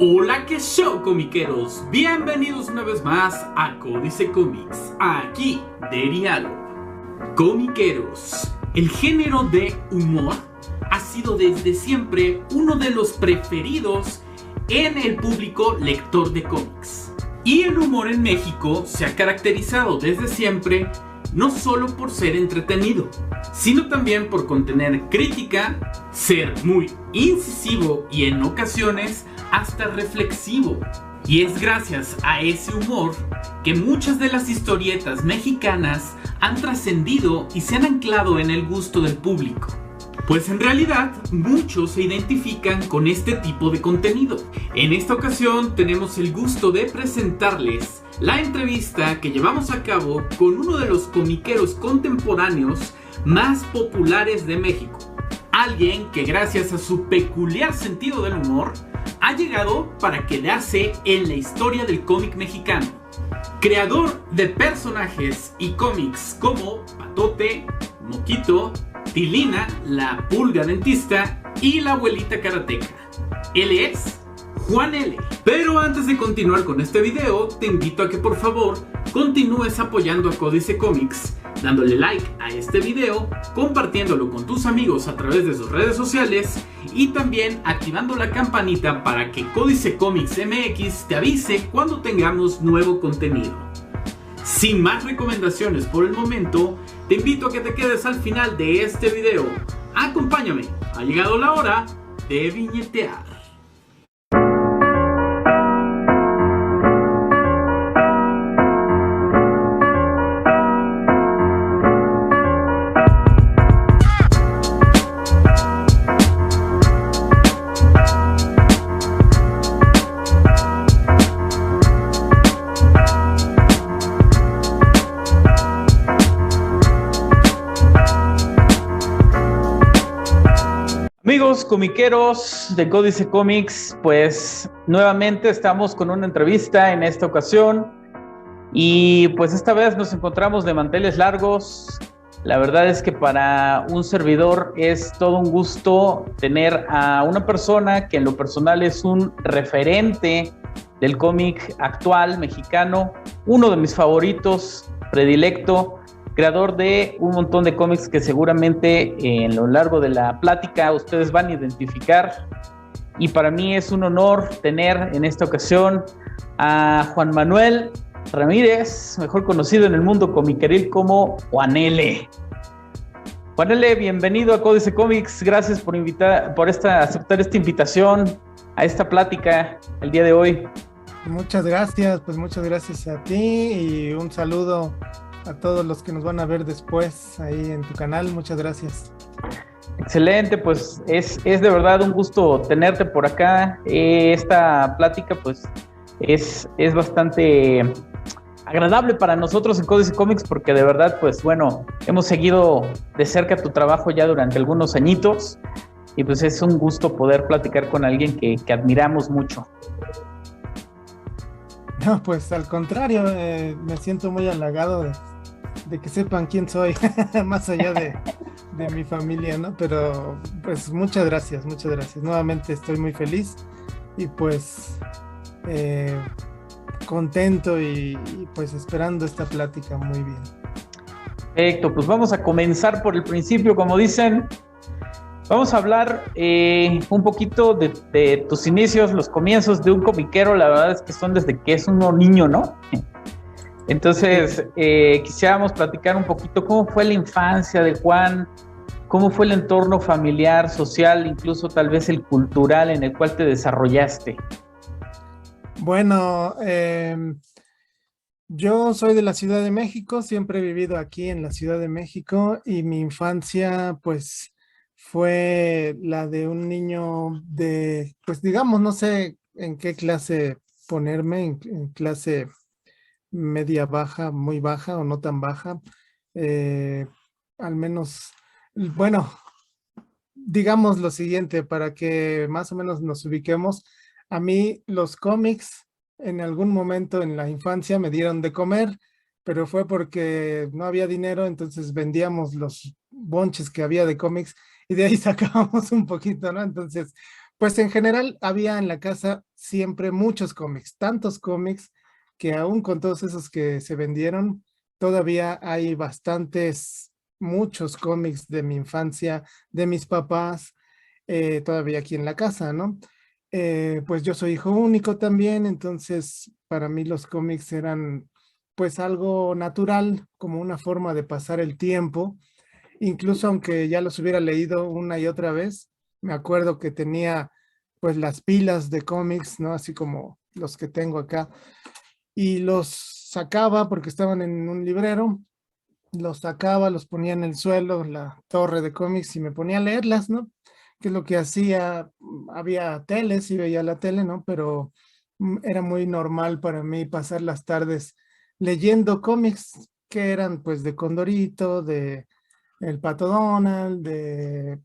Hola, que show, comiqueros. Bienvenidos una vez más a Códice Comics, aquí de Erialo. Comiqueros, el género de humor ha sido desde siempre uno de los preferidos en el público lector de cómics. Y el humor en México se ha caracterizado desde siempre no solo por ser entretenido, sino también por contener crítica, ser muy incisivo y en ocasiones hasta reflexivo. Y es gracias a ese humor que muchas de las historietas mexicanas han trascendido y se han anclado en el gusto del público. Pues en realidad muchos se identifican con este tipo de contenido. En esta ocasión tenemos el gusto de presentarles la entrevista que llevamos a cabo con uno de los comiqueros contemporáneos más populares de México. Alguien que gracias a su peculiar sentido del humor ha llegado para quedarse en la historia del cómic mexicano. Creador de personajes y cómics como Patote, Moquito, Tilina, la pulga dentista y la abuelita karateca. Él es Juan L. Pero antes de continuar con este video, te invito a que por favor continúes apoyando a Códice Comics, dándole like a este video, compartiéndolo con tus amigos a través de sus redes sociales y también activando la campanita para que Códice Comics MX te avise cuando tengamos nuevo contenido. Sin más recomendaciones por el momento, te invito a que te quedes al final de este video. Acompáñame, ha llegado la hora de viñetear. Amigos comiqueros de Códice Comics, pues nuevamente estamos con una entrevista en esta ocasión y pues esta vez nos encontramos de manteles largos. La verdad es que para un servidor es todo un gusto tener a una persona que en lo personal es un referente del cómic actual mexicano, uno de mis favoritos, predilecto, creador de un montón de cómics que seguramente en lo largo de la plática ustedes van a identificar. Y para mí es un honor tener en esta ocasión a Juan Manuel Ramírez, mejor conocido en el mundo comiqueril como Juan L. Juan L, bienvenido a Códice Comics. Gracias por aceptar esta invitación a esta plática el día de hoy. Muchas gracias, pues muchas gracias a ti y un saludo a todos los que nos van a ver después ahí en tu canal. Muchas gracias. Excelente, pues es de verdad un gusto tenerte por acá. Esta plática pues es bastante agradable para nosotros en Códice Comics porque de verdad pues bueno, hemos seguido de cerca tu trabajo ya durante algunos añitos y pues es un gusto poder platicar con alguien que admiramos mucho. No, pues al contrario, me siento muy halagado de que sepan quién soy, más allá de mi familia, ¿no? Pero pues muchas gracias. Nuevamente estoy muy feliz y pues contento y pues esperando esta plática muy bien. Perfecto, pues vamos a comenzar por el principio, como dicen. Vamos a hablar un poquito de tus inicios, los comienzos de un comiquero. La verdad es que son desde que es uno niño, ¿no? Entonces, quisiéramos platicar un poquito cómo fue la infancia de Juan, cómo fue el entorno familiar, social, incluso tal vez el cultural en el cual te desarrollaste. Bueno, yo soy de la Ciudad de México, siempre he vivido aquí en la Ciudad de México y mi infancia, pues, fue la de un niño de, pues digamos, no sé en qué clase ponerme, en clase media baja, muy baja o no tan baja. Al menos, bueno, digamos lo siguiente, para que más o menos nos ubiquemos. A mí los cómics en algún momento en la infancia me dieron de comer, pero fue porque no había dinero, entonces vendíamos los bonches que había de cómics y de ahí sacábamos un poquito, ¿no? Entonces, Pues en general había en la casa siempre muchos cómics, tantos cómics que aún con todos esos que se vendieron, todavía hay bastantes, muchos cómics de mi infancia, de mis papás, todavía aquí en la casa, ¿no? Pues yo soy hijo único también, entonces para mí los cómics eran pues algo natural, como una forma de pasar el tiempo, incluso aunque ya los hubiera leído una y otra vez. Me acuerdo que tenía pues las pilas de cómics, ¿no? Así como los que tengo acá, y los sacaba porque estaban en un librero, los sacaba, los ponía en el suelo, la torre de cómics, y me ponía a leerlas, ¿no? Que es lo que hacía. Había teles y veía la tele, ¿no? Pero era muy normal para mí pasar las tardes leyendo cómics que eran pues de Condorito, de El Pato Donald, de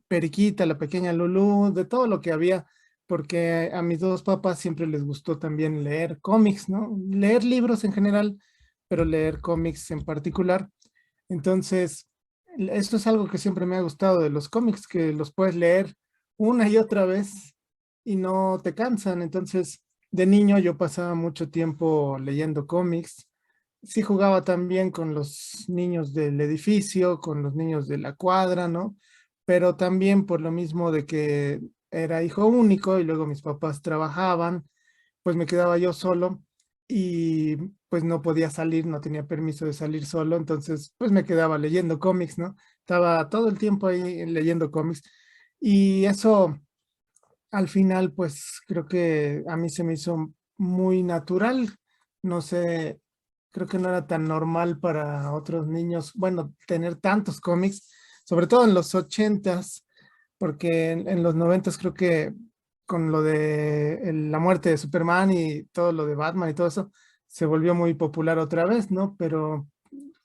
Periquita, la pequeña Lulú, de todo lo que había, porque a mis dos papás siempre les gustó también leer cómics, ¿no? Leer libros en general, pero leer cómics en particular. Entonces, esto es algo que siempre me ha gustado de los cómics, que los puedes leer una y otra vez y no te cansan. Entonces, de niño yo pasaba mucho tiempo leyendo cómics. Sí jugaba también con los niños del edificio, con los niños de la cuadra, ¿no? Pero también por lo mismo de que era hijo único y luego mis papás trabajaban, pues me quedaba yo solo y pues no podía salir, no tenía permiso de salir solo, entonces pues me quedaba leyendo cómics, ¿no? Estaba todo el tiempo ahí leyendo cómics, y eso al final pues creo que a mí se me hizo muy natural. No sé, creo que no era tan normal para otros niños, bueno, tener tantos cómics, sobre todo en los ochentas, porque en los noventas creo que con lo de la muerte de Superman y todo lo de Batman y todo eso, se volvió muy popular otra vez, ¿no? Pero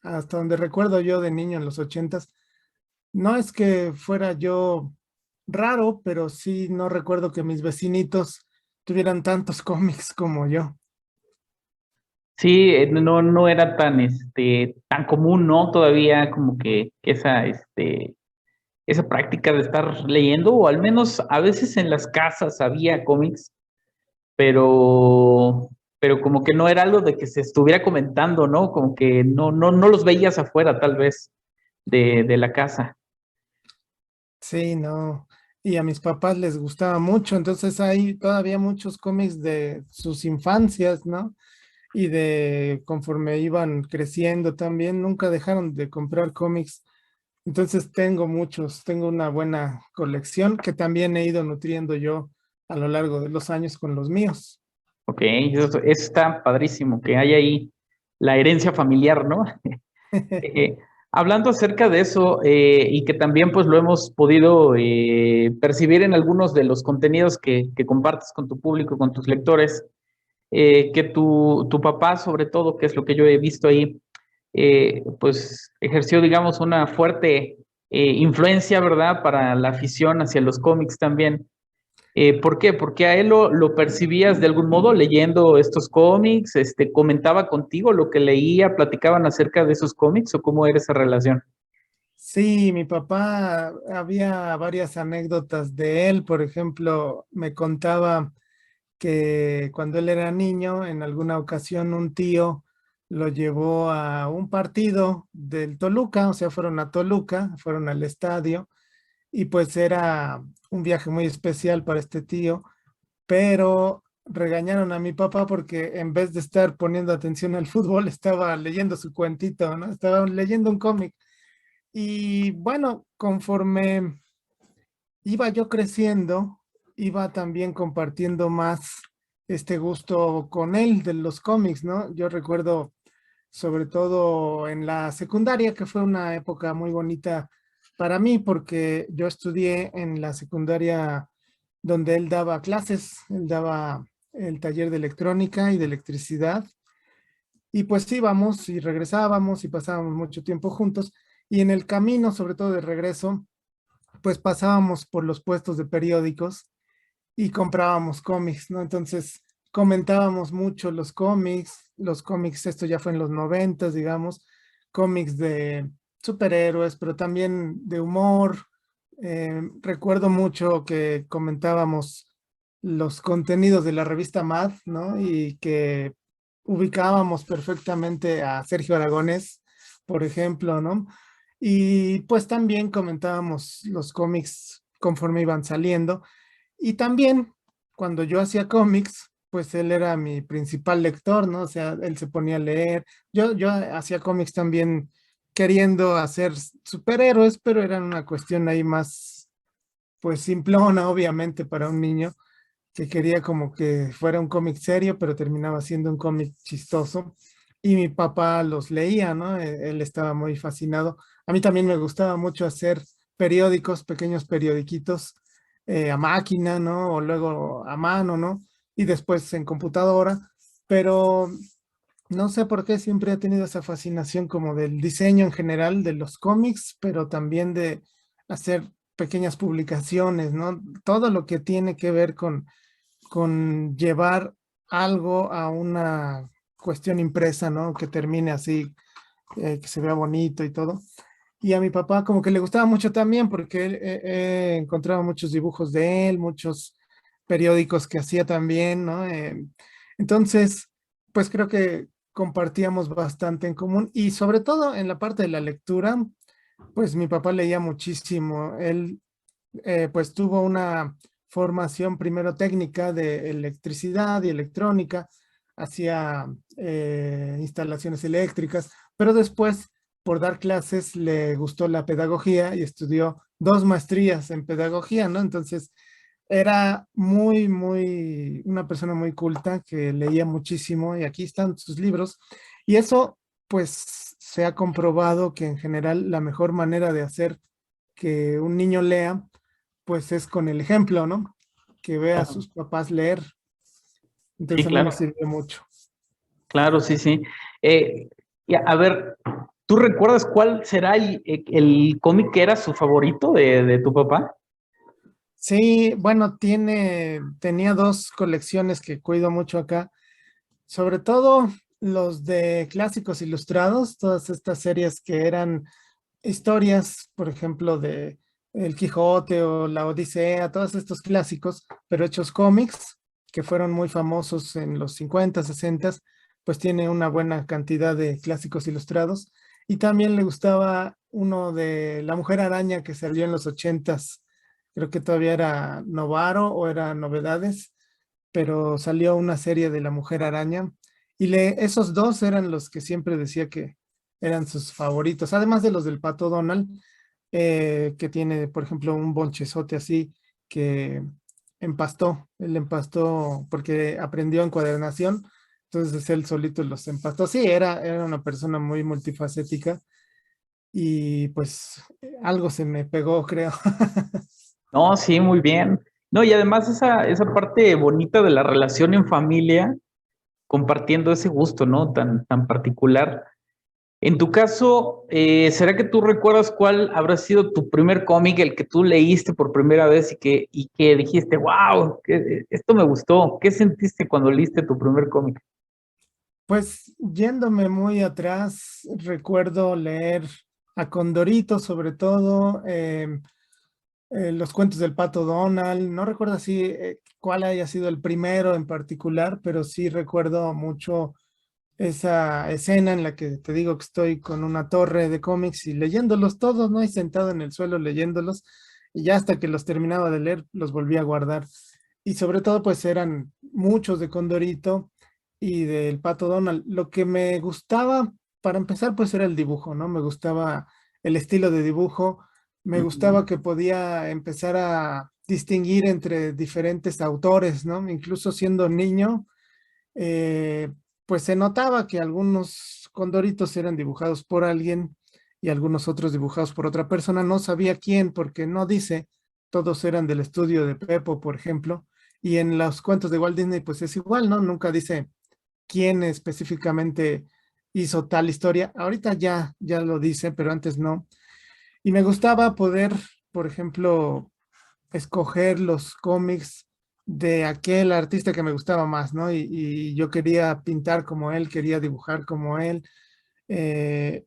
hasta donde recuerdo yo de niño en los ochentas, no es que fuera yo raro, pero sí no recuerdo que mis vecinitos tuvieran tantos cómics como yo. Sí, no era tan, tan común, ¿no? Todavía como que esa práctica de estar leyendo, o al menos a veces en las casas había cómics, pero, pero como que no era algo de que se estuviera comentando, ¿no? Como que no los veías afuera, tal vez, de la casa. Sí, no. Y a mis papás les gustaba mucho, entonces hay todavía muchos cómics de sus infancias, ¿no? Y de conforme iban creciendo también, nunca dejaron de comprar cómics. Entonces tengo muchos, tengo una buena colección que también he ido nutriendo yo a lo largo de los años con los míos. Ok, eso está padrísimo, que hay ahí la herencia familiar, ¿no? Eh, Hablando acerca de eso, y que también pues lo hemos podido percibir en algunos de los contenidos que compartes con tu público, con tus lectores, que tu papá, sobre todo, que es lo que yo he visto ahí, pues ejerció, digamos, una fuerte influencia, ¿verdad?, para la afición hacia los cómics también. ¿Por qué? Porque a él lo percibías de algún modo leyendo estos cómics, comentaba contigo lo que leía, platicaban acerca de esos cómics, o cómo era esa relación. Sí, mi papá, había varias anécdotas de él. Por ejemplo, me contaba que cuando él era niño, en alguna ocasión un tío lo llevó a un partido del Toluca, o sea, fueron a Toluca, fueron al estadio, y pues era un viaje muy especial para este tío, pero regañaron a mi papá porque en vez de estar poniendo atención al fútbol, estaba leyendo su cuentito, ¿no? Estaba leyendo un cómic. Y bueno, conforme iba yo creciendo, iba también compartiendo más este gusto con él de los cómics, ¿no? Yo recuerdo sobre todo en la secundaria, que fue una época muy bonita para mí porque yo estudié en la secundaria donde él daba clases, él daba el taller de electrónica y de electricidad, y pues íbamos y regresábamos y pasábamos mucho tiempo juntos, y en el camino, sobre todo de regreso, pues pasábamos por los puestos de periódicos y comprábamos cómics, ¿no? Entonces comentábamos mucho los cómics, esto ya fue en los noventas, digamos, cómics de superhéroes, pero también de humor, Recuerdo mucho que comentábamos los contenidos de la revista Mad, ¿no? Y que ubicábamos perfectamente a Sergio Aragonés, por ejemplo, ¿no? Y pues también comentábamos los cómics conforme iban saliendo. Y también cuando yo hacía cómics, pues él era mi principal lector, ¿no? O sea, él se ponía a leer. Yo hacía cómics también queriendo hacer superhéroes, pero era una cuestión ahí más, pues simplona, obviamente, para un niño que quería como que fuera un cómic serio, pero terminaba siendo un cómic chistoso. Y mi papá los leía, ¿no? Él estaba muy fascinado. A mí también me gustaba mucho hacer periódicos, pequeños periodiquitos a máquina, ¿no? O luego a mano, ¿no? Y después en computadora. Pero no sé por qué siempre he tenido esa fascinación como del diseño en general de los cómics, pero también de hacer pequeñas publicaciones, ¿no? Todo lo que tiene que ver con llevar algo a una cuestión impresa, ¿no? Que termine así, que se vea bonito y todo. Y a mi papá como que le gustaba mucho también porque él, encontraba muchos dibujos de él, muchos periódicos que hacía también, ¿no? Entonces, pues creo que compartíamos bastante en común y sobre todo en la parte de la lectura, pues mi papá leía muchísimo. Él pues tuvo una formación primero técnica de electricidad y electrónica, hacía instalaciones eléctricas, pero después por dar clases le gustó la pedagogía y estudió 2 maestrías en pedagogía, ¿no? Entonces era una persona muy culta que leía muchísimo y aquí están sus libros. Y eso, pues, se ha comprobado que en general la mejor manera de hacer que un niño lea, pues es con el ejemplo, ¿no? Que vea a Claro. sus papás leer. Sí, Entonces a mí me claro, sirvió mucho. claro, sí, sí. Eh, y a ver, ¿tú recuerdas cuál será el cómic que era su favorito de tu papá? Sí, bueno, tenía 2 colecciones que cuido mucho acá, sobre todo los de clásicos ilustrados, todas estas series que eran historias, por ejemplo, de El Quijote o La Odisea, todos estos clásicos, pero hechos cómics, que fueron muy famosos en los 50, 60, pues tiene una buena cantidad de clásicos ilustrados. Y también le gustaba uno de La Mujer Araña que salió en los 80, creo que todavía era Novaro o era Novedades, pero salió una serie de La Mujer Araña. Y esos dos eran los que siempre decía que eran sus favoritos, además de los del Pato Donald, que tiene, por ejemplo, un bonchezote así que él empastó porque aprendió encuadernación, entonces él solito los empastó. Sí, era una persona muy multifacética y pues algo se me pegó, creo. No, sí, muy bien. No, y además esa parte bonita de la relación en familia, compartiendo ese gusto, ¿no? Tan particular. En tu caso, ¿será que tú recuerdas cuál habrá sido tu primer cómic, el que tú leíste por primera vez y que dijiste, wow, esto me gustó? ¿Qué sentiste cuando leíste tu primer cómic? Pues yéndome muy atrás, recuerdo leer a Condorito sobre todo, los cuentos del Pato Donald. No recuerdo así cuál haya sido el primero en particular, pero sí recuerdo mucho esa escena en la que te digo que estoy con una torre de cómics y leyéndolos todos, ¿no? Y sentado en el suelo leyéndolos, y ya hasta que los terminaba de leer, los volví a guardar. Y sobre todo, pues eran muchos de Condorito y del Pato Donald. Lo que me gustaba, para empezar, pues era el dibujo, ¿no? Me gustaba el estilo de dibujo, me Ujú. gustaba que podía empezar a distinguir entre diferentes autores, ¿no? Incluso siendo niño, eh, pues se notaba que algunos condoritos eran dibujados por alguien y algunos otros dibujados por otra persona. No sabía quién porque no dice, todos eran del estudio de Pepo, por ejemplo, y en los cuentos de Walt Disney pues es igual, ¿no? Nunca dice quién específicamente hizo tal historia. Ahorita ya lo dice, pero antes no. Y me gustaba poder, por ejemplo, escoger los cómics de aquel artista que me gustaba más, ¿no? Y yo quería pintar como él, quería dibujar como él. Eh,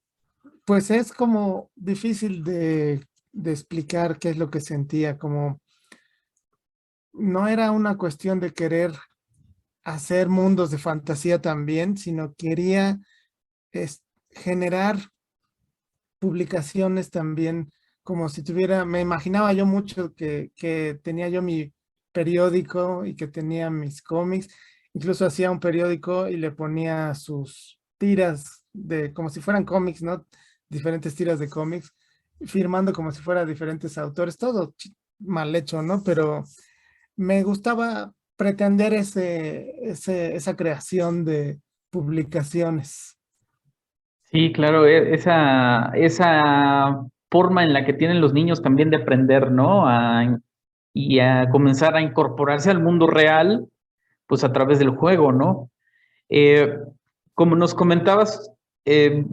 pues es como difícil de de explicar qué es lo que sentía, como no era una cuestión de querer hacer mundos de fantasía también, sino quería generar publicaciones también, como si tuviera, me imaginaba yo mucho que tenía yo mi periódico y que tenía mis cómics, incluso hacía un periódico y le ponía sus tiras de, como si fueran cómics, ¿no? Diferentes tiras de cómics, firmando como si fuera diferentes autores, todo mal hecho, ¿no? Pero me gustaba pretender esa creación de publicaciones. Sí, claro, esa forma en la que tienen los niños también de aprender, ¿no? Y a comenzar a incorporarse al mundo real, pues a través del juego, ¿no? Eh, Como nos comentabas, y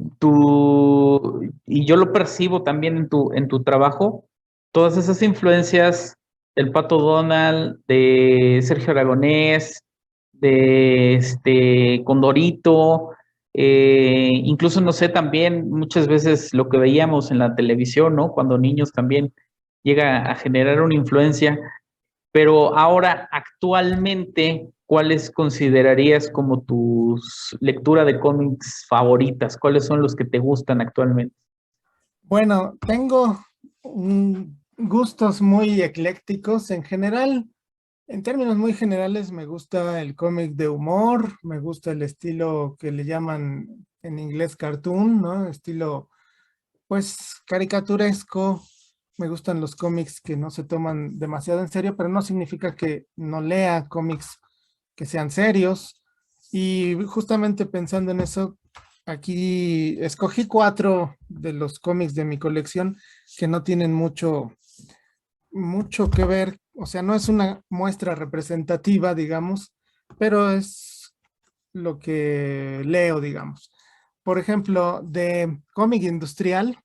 yo lo percibo también en tu trabajo, todas esas influencias del Pato Donald, de Sergio Aragonés, de Condorito, incluso no sé, también muchas veces lo que veíamos en la televisión, ¿no? Cuando niños también llega a generar una influencia. Pero ahora, actualmente, ¿cuáles considerarías como tus lectura de cómics favoritas? ¿Cuáles son los que te gustan actualmente? Bueno, tengo gustos muy eclécticos en general. En términos muy generales, me gusta el cómic de humor, me gusta el estilo que le llaman en inglés cartoon, ¿no? Estilo, pues, caricaturesco. Me gustan los cómics que no se toman demasiado en serio, pero no significa que no lea cómics que sean serios. Y justamente pensando en eso, aquí escogí 4 de los cómics de mi colección que no tienen mucho que ver, o sea, no es una muestra representativa, digamos, pero es lo que leo, digamos. Por ejemplo, de cómic industrial,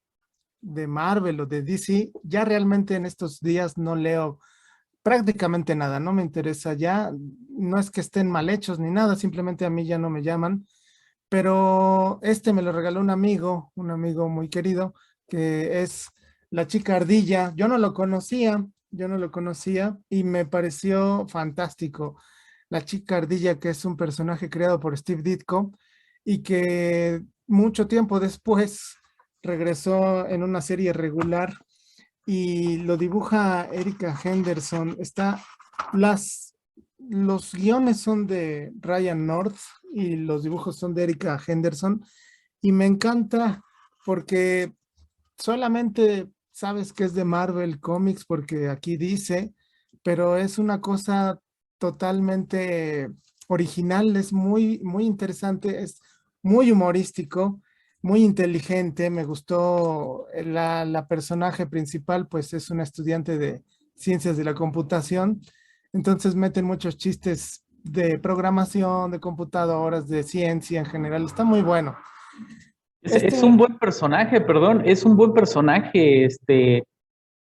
de Marvel o de DC, ya realmente en estos días no leo prácticamente nada, no me interesa ya, no es que estén mal hechos ni nada, simplemente a mí ya no me llaman, pero este me lo regaló un amigo muy querido, que es La Chica Ardilla. Yo no lo conocía y me pareció fantástico. La Chica Ardilla, que es un personaje creado por Steve Ditko y que mucho tiempo después regresó en una serie regular y lo dibuja Erika Henderson. Las, los guiones son de Ryan North y los dibujos son de Erika Henderson y me encanta porque solamente sabes que es de Marvel Comics porque aquí dice, pero es una cosa totalmente original, es muy interesante, es muy humorístico, muy inteligente. Me gustó la personaje principal, pues es una estudiante de ciencias de la computación, entonces meten muchos chistes de programación, de computadoras, de ciencia en general, está muy bueno. Es un Este, buen personaje, perdón, es un buen personaje, de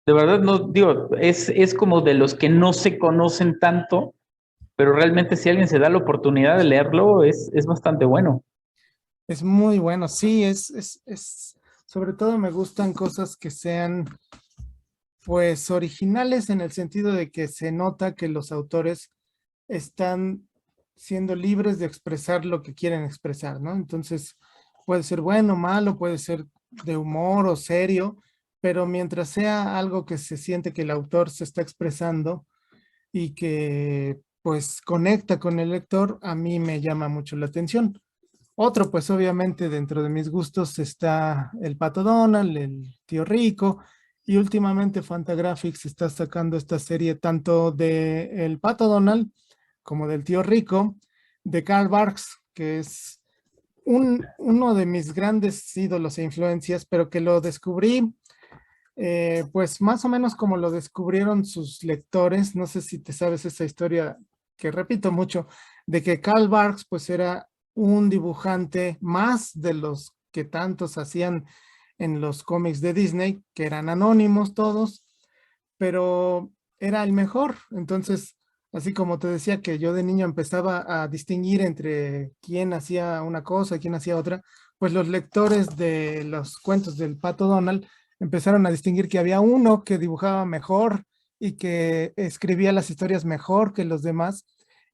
verdad no, digo, es como de los que no se conocen tanto, pero realmente si alguien se da la oportunidad de leerlo, es bastante bueno. Es muy bueno, sí, sobre todo me gustan cosas que sean, pues, originales en el sentido de que se nota que los autores están siendo libres de expresar lo que quieren expresar, ¿no? Entonces, puede ser bueno, malo, puede ser de humor o serio, pero mientras sea algo que se siente que el autor se está expresando y que, pues, conecta con el lector, a mí me llama mucho la atención. Otro, pues obviamente dentro de mis gustos está el Pato Donald, el Tío Rico, y últimamente Fantagraphics está sacando esta serie tanto de el Pato Donald como del Tío Rico, de Karl Barks, que es uno de mis grandes ídolos e influencias, pero que lo descubrí, pues más o menos como lo descubrieron sus lectores. No sé si te sabes esa historia que repito mucho, de que Karl Barks pues era un dibujante más de los que tantos hacían en los cómics de Disney, que eran anónimos todos, pero era el mejor. Entonces, así como te decía que yo de niño empezaba a distinguir entre quién hacía una cosa y quién hacía otra, pues los lectores de los cuentos del Pato Donald empezaron a distinguir que había uno que dibujaba mejor y que escribía las historias mejor que los demás,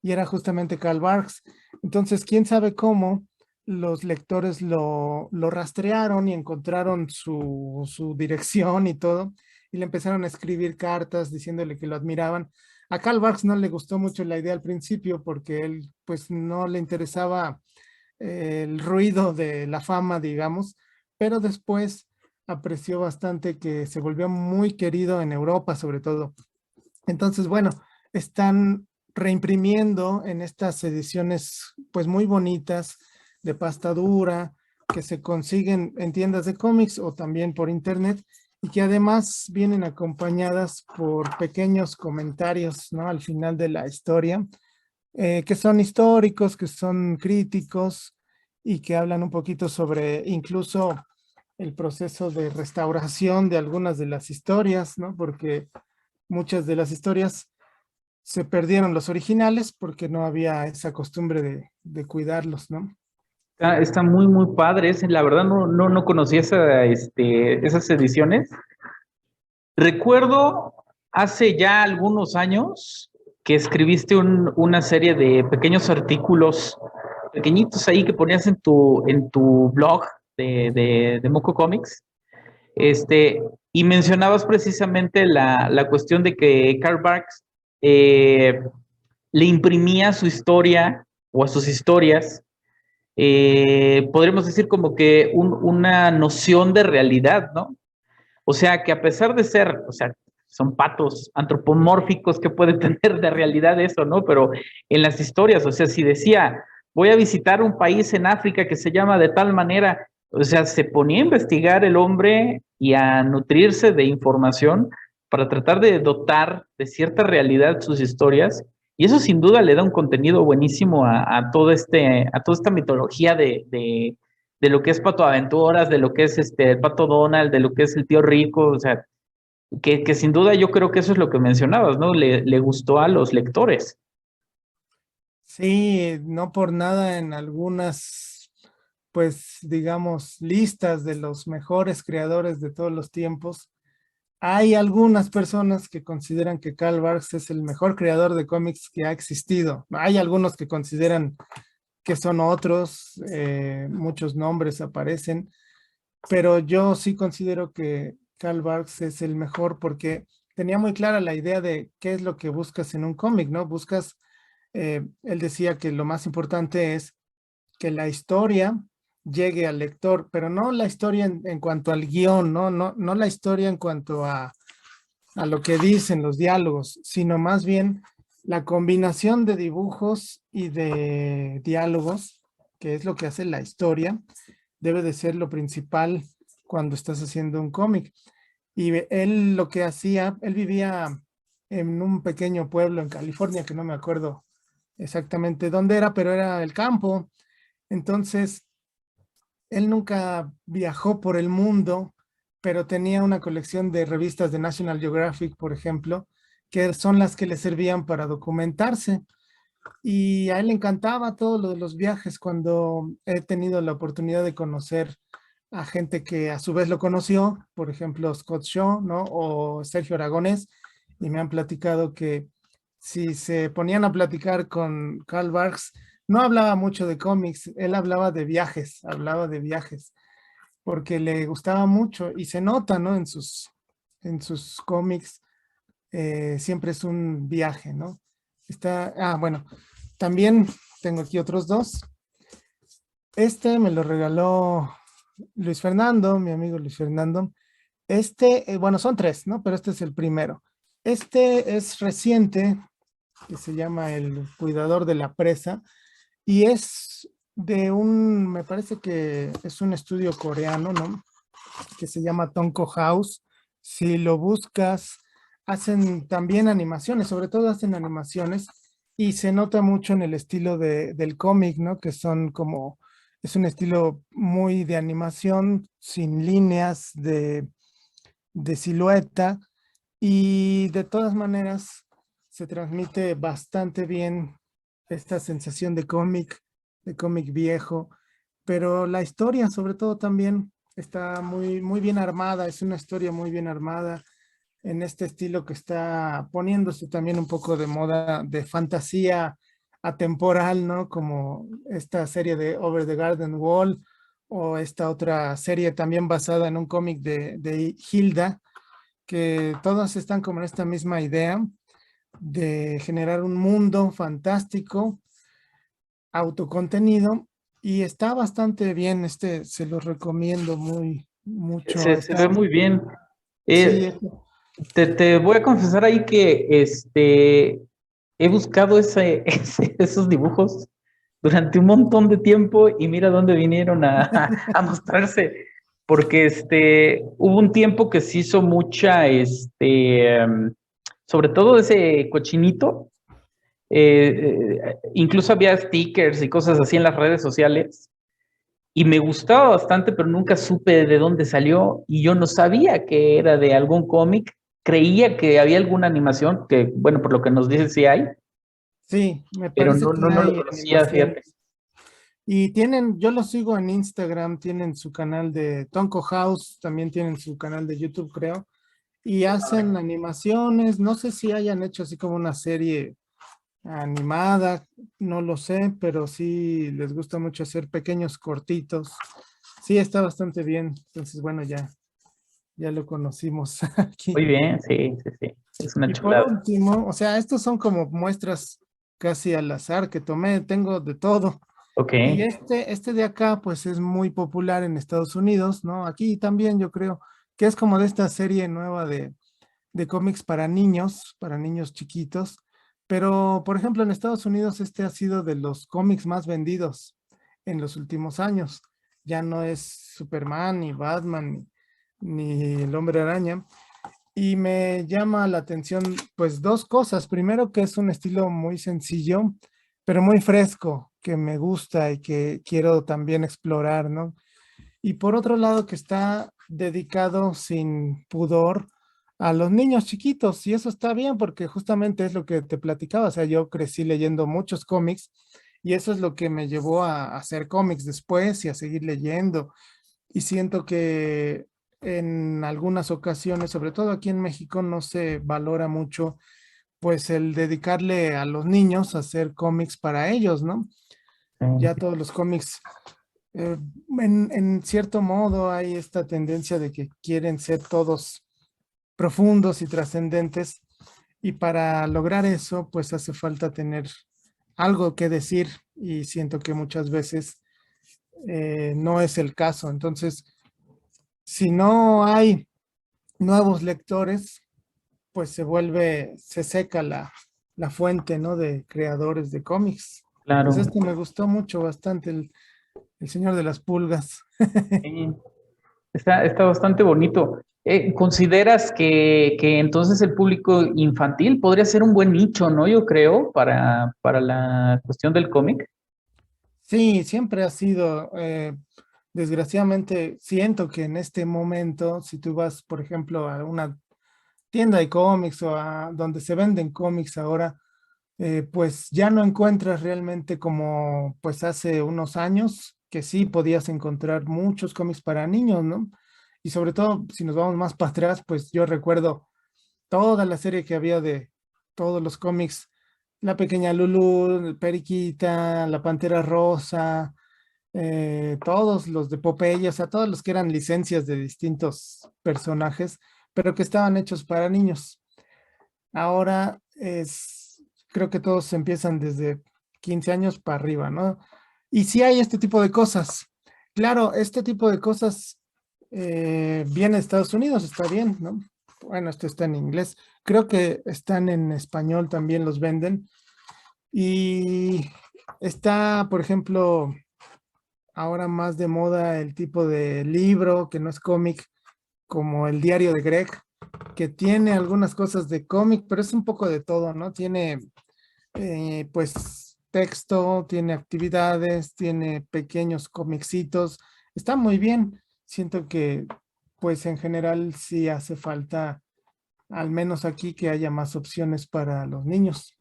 y era justamente Karl Barks. Entonces, quién sabe cómo los lectores lo rastrearon y encontraron su dirección y todo, y le empezaron a escribir cartas diciéndole que lo admiraban. A Karl Barks no le gustó mucho la idea al principio porque él pues no le interesaba el ruido de la fama, digamos, pero después apreció bastante que se volvió muy querido en Europa, sobre todo. Entonces, bueno, están reimprimiendo en estas ediciones pues muy bonitas de pasta dura que se consiguen en tiendas de cómics o también por internet, y que además vienen acompañadas por pequeños comentarios, ¿no? Al final de la historia, que son históricos, que son críticos y que hablan un poquito sobre incluso el proceso de restauración de algunas de las historias, ¿no? Porque muchas de las historias se perdieron los originales porque no había esa costumbre de cuidarlos, ¿no? Está muy, muy padre. La verdad no conocía esas ediciones. Recuerdo hace ya algunos años que escribiste una serie de pequeños artículos pequeñitos ahí que ponías en tu blog de Moco Comics. Y mencionabas precisamente la cuestión de que Karl Barks le imprimía su historia o a sus historias, podríamos decir como que una noción de realidad, ¿no? O sea, que a pesar de ser, o sea, son patos antropomórficos que puede tener de realidad eso, ¿no? Pero en las historias, o sea, si decía, voy a visitar un país en África que se llama de tal manera, o sea, se ponía a investigar el hombre y a nutrirse de información para tratar de dotar de cierta realidad sus historias. Y eso sin duda le da un contenido buenísimo a toda esta mitología de lo que es Pato Aventuras, de lo que es el Pato Donald, de lo que es el Tío Rico, o sea, que sin duda yo creo que eso es lo que mencionabas, ¿no? Le gustó a los lectores. Sí, no por nada en algunas, pues digamos, listas de los mejores creadores de todos los tiempos, hay algunas personas que consideran que Karl Barks es el mejor creador de cómics que ha existido. Hay algunos que consideran que son otros, muchos nombres aparecen, pero yo sí considero que Karl Barks es el mejor porque tenía muy clara la idea de qué es lo que buscas en un cómic, ¿no? Buscas, él decía que lo más importante es que la historia llegue al lector, pero no la historia en cuanto al guión, no la historia en cuanto a lo que dicen los diálogos, sino más bien la combinación de dibujos y de diálogos, que es lo que hace la historia, debe de ser lo principal cuando estás haciendo un cómic. Y él lo que hacía, él vivía en un pequeño pueblo en California, que no me acuerdo exactamente dónde era, pero era el campo. Entonces, él nunca viajó por el mundo, pero tenía una colección de revistas de National Geographic, por ejemplo, que son las que le servían para documentarse. Y a él le encantaba todo lo de los viajes. Cuando he tenido la oportunidad de conocer a gente que a su vez lo conoció, por ejemplo, Scott Shaw, ¿no? O Sergio Aragonés, y me han platicado que si se ponían a platicar con Karl Barks, no hablaba mucho de cómics, él hablaba de viajes, porque le gustaba mucho y se nota, ¿no? En sus cómics siempre es un viaje, ¿no? Bueno, también tengo aquí otros dos. Este me lo regaló Luis Fernando, mi amigo Luis Fernando. Bueno, son tres, ¿no? Pero este es el primero. Este es reciente, que se llama El Cuidador de la Presa, y es me parece que es un estudio coreano, ¿no? Que se llama Tonko House. Si lo buscas, hacen también animaciones, sobre todo hacen animaciones, y se nota mucho en el estilo del cómic, ¿no? Que son como, es un estilo muy de animación, sin líneas de silueta, y de todas maneras se transmite bastante bien esta sensación de cómic viejo, pero la historia sobre todo también está muy, muy bien armada, es una historia muy bien armada en este estilo que está poniéndose también un poco de moda de fantasía atemporal, ¿no? Como esta serie de Over the Garden Wall o esta otra serie también basada en un cómic de Hilda, que todas están como en esta misma idea de generar un mundo fantástico, autocontenido, y está bastante bien, se los recomiendo muy, mucho. Se ve muy bien. Sí, Eh, te voy a confesar ahí que he buscado esos dibujos durante un montón de tiempo y mira dónde vinieron a mostrarse. Porque hubo un tiempo que se hizo mucha, sobre todo ese cochinito. Incluso había stickers y cosas así en las redes sociales. Y me gustaba bastante, pero nunca supe de dónde salió y yo no sabía que era de algún cómic. Creía que había alguna animación, que bueno, por lo que nos dice sí hay, sí, me pero parece que no lo hay conocía, animación. fíjate. Y tienen, yo los sigo en Instagram, tienen su canal de Tonko House, también tienen su canal de YouTube, creo, y hacen animaciones. No sé si hayan hecho así como una serie animada, no lo sé, pero sí les gusta mucho hacer pequeños cortitos. Sí, está bastante bien. Entonces, bueno, ya lo conocimos aquí. Muy bien, sí, sí, sí. Es una Y por chulada. último, o sea, estos son como muestras casi al azar que tomé, tengo de todo. Ok, Y este de acá, pues es muy popular en Estados Unidos, ¿no? Aquí también yo creo que es como de esta serie nueva de cómics para niños chiquitos. Pero, por ejemplo, en Estados Unidos este ha sido de los cómics más vendidos en los últimos años. Ya no es Superman, ni Batman, ni el Hombre Araña. Y me llama la atención, pues, dos cosas. Primero, que es un estilo muy sencillo, pero muy fresco, que me gusta y que quiero también explorar, ¿no? Y por otro lado, que está dedicado sin pudor a los niños chiquitos. Y eso está bien porque justamente es lo que te platicaba. O sea, yo crecí leyendo muchos cómics y eso es lo que me llevó a hacer cómics después y a seguir leyendo. Y siento que en algunas ocasiones, sobre todo aquí en México, no se valora mucho pues el dedicarle a los niños a hacer cómics para ellos, ¿no? Ya sí, todos los cómics, eh, en cierto modo hay esta tendencia de que quieren ser todos profundos y trascendentes, y para lograr eso pues hace falta tener algo que decir, y siento que muchas veces no es el caso. Entonces, si no hay nuevos lectores, pues se seca la fuente, ¿no? De creadores de cómics. Pues claro. este me gustó mucho, bastante, el Señor de las Pulgas. Sí, está bastante bonito. ¿Consideras que entonces el público infantil podría ser un buen nicho, ¿no? Yo creo, para la cuestión del cómic. Sí, siempre ha sido, desgraciadamente, siento que en este momento, si tú vas, por ejemplo, a una tienda de cómics o a donde se venden cómics ahora, pues ya no encuentras realmente como pues hace unos años, que sí podías encontrar muchos cómics para niños, ¿no? Y sobre todo, si nos vamos más para atrás, pues yo recuerdo toda la serie que había de todos los cómics, La Pequeña Lulú, Periquita, La Pantera Rosa, todos los de Popeye, o sea, todos los que eran licencias de distintos personajes, pero que estaban hechos para niños. Ahora creo que todos empiezan desde 15 años para arriba, ¿no? Y sí hay este tipo de cosas. Claro, este tipo de cosas viene de Estados Unidos, está bien, ¿no? Bueno, esto está en inglés. Creo que están en español, también los venden. Y está, por ejemplo, ahora más de moda el tipo de libro que no es cómic, como el diario de Greg, que tiene algunas cosas de cómic, pero es un poco de todo, ¿no? Tiene pues texto, tiene actividades, tiene pequeños comicitos, está muy bien. Siento que pues en general sí hace falta, al menos aquí, que haya más opciones para los niños.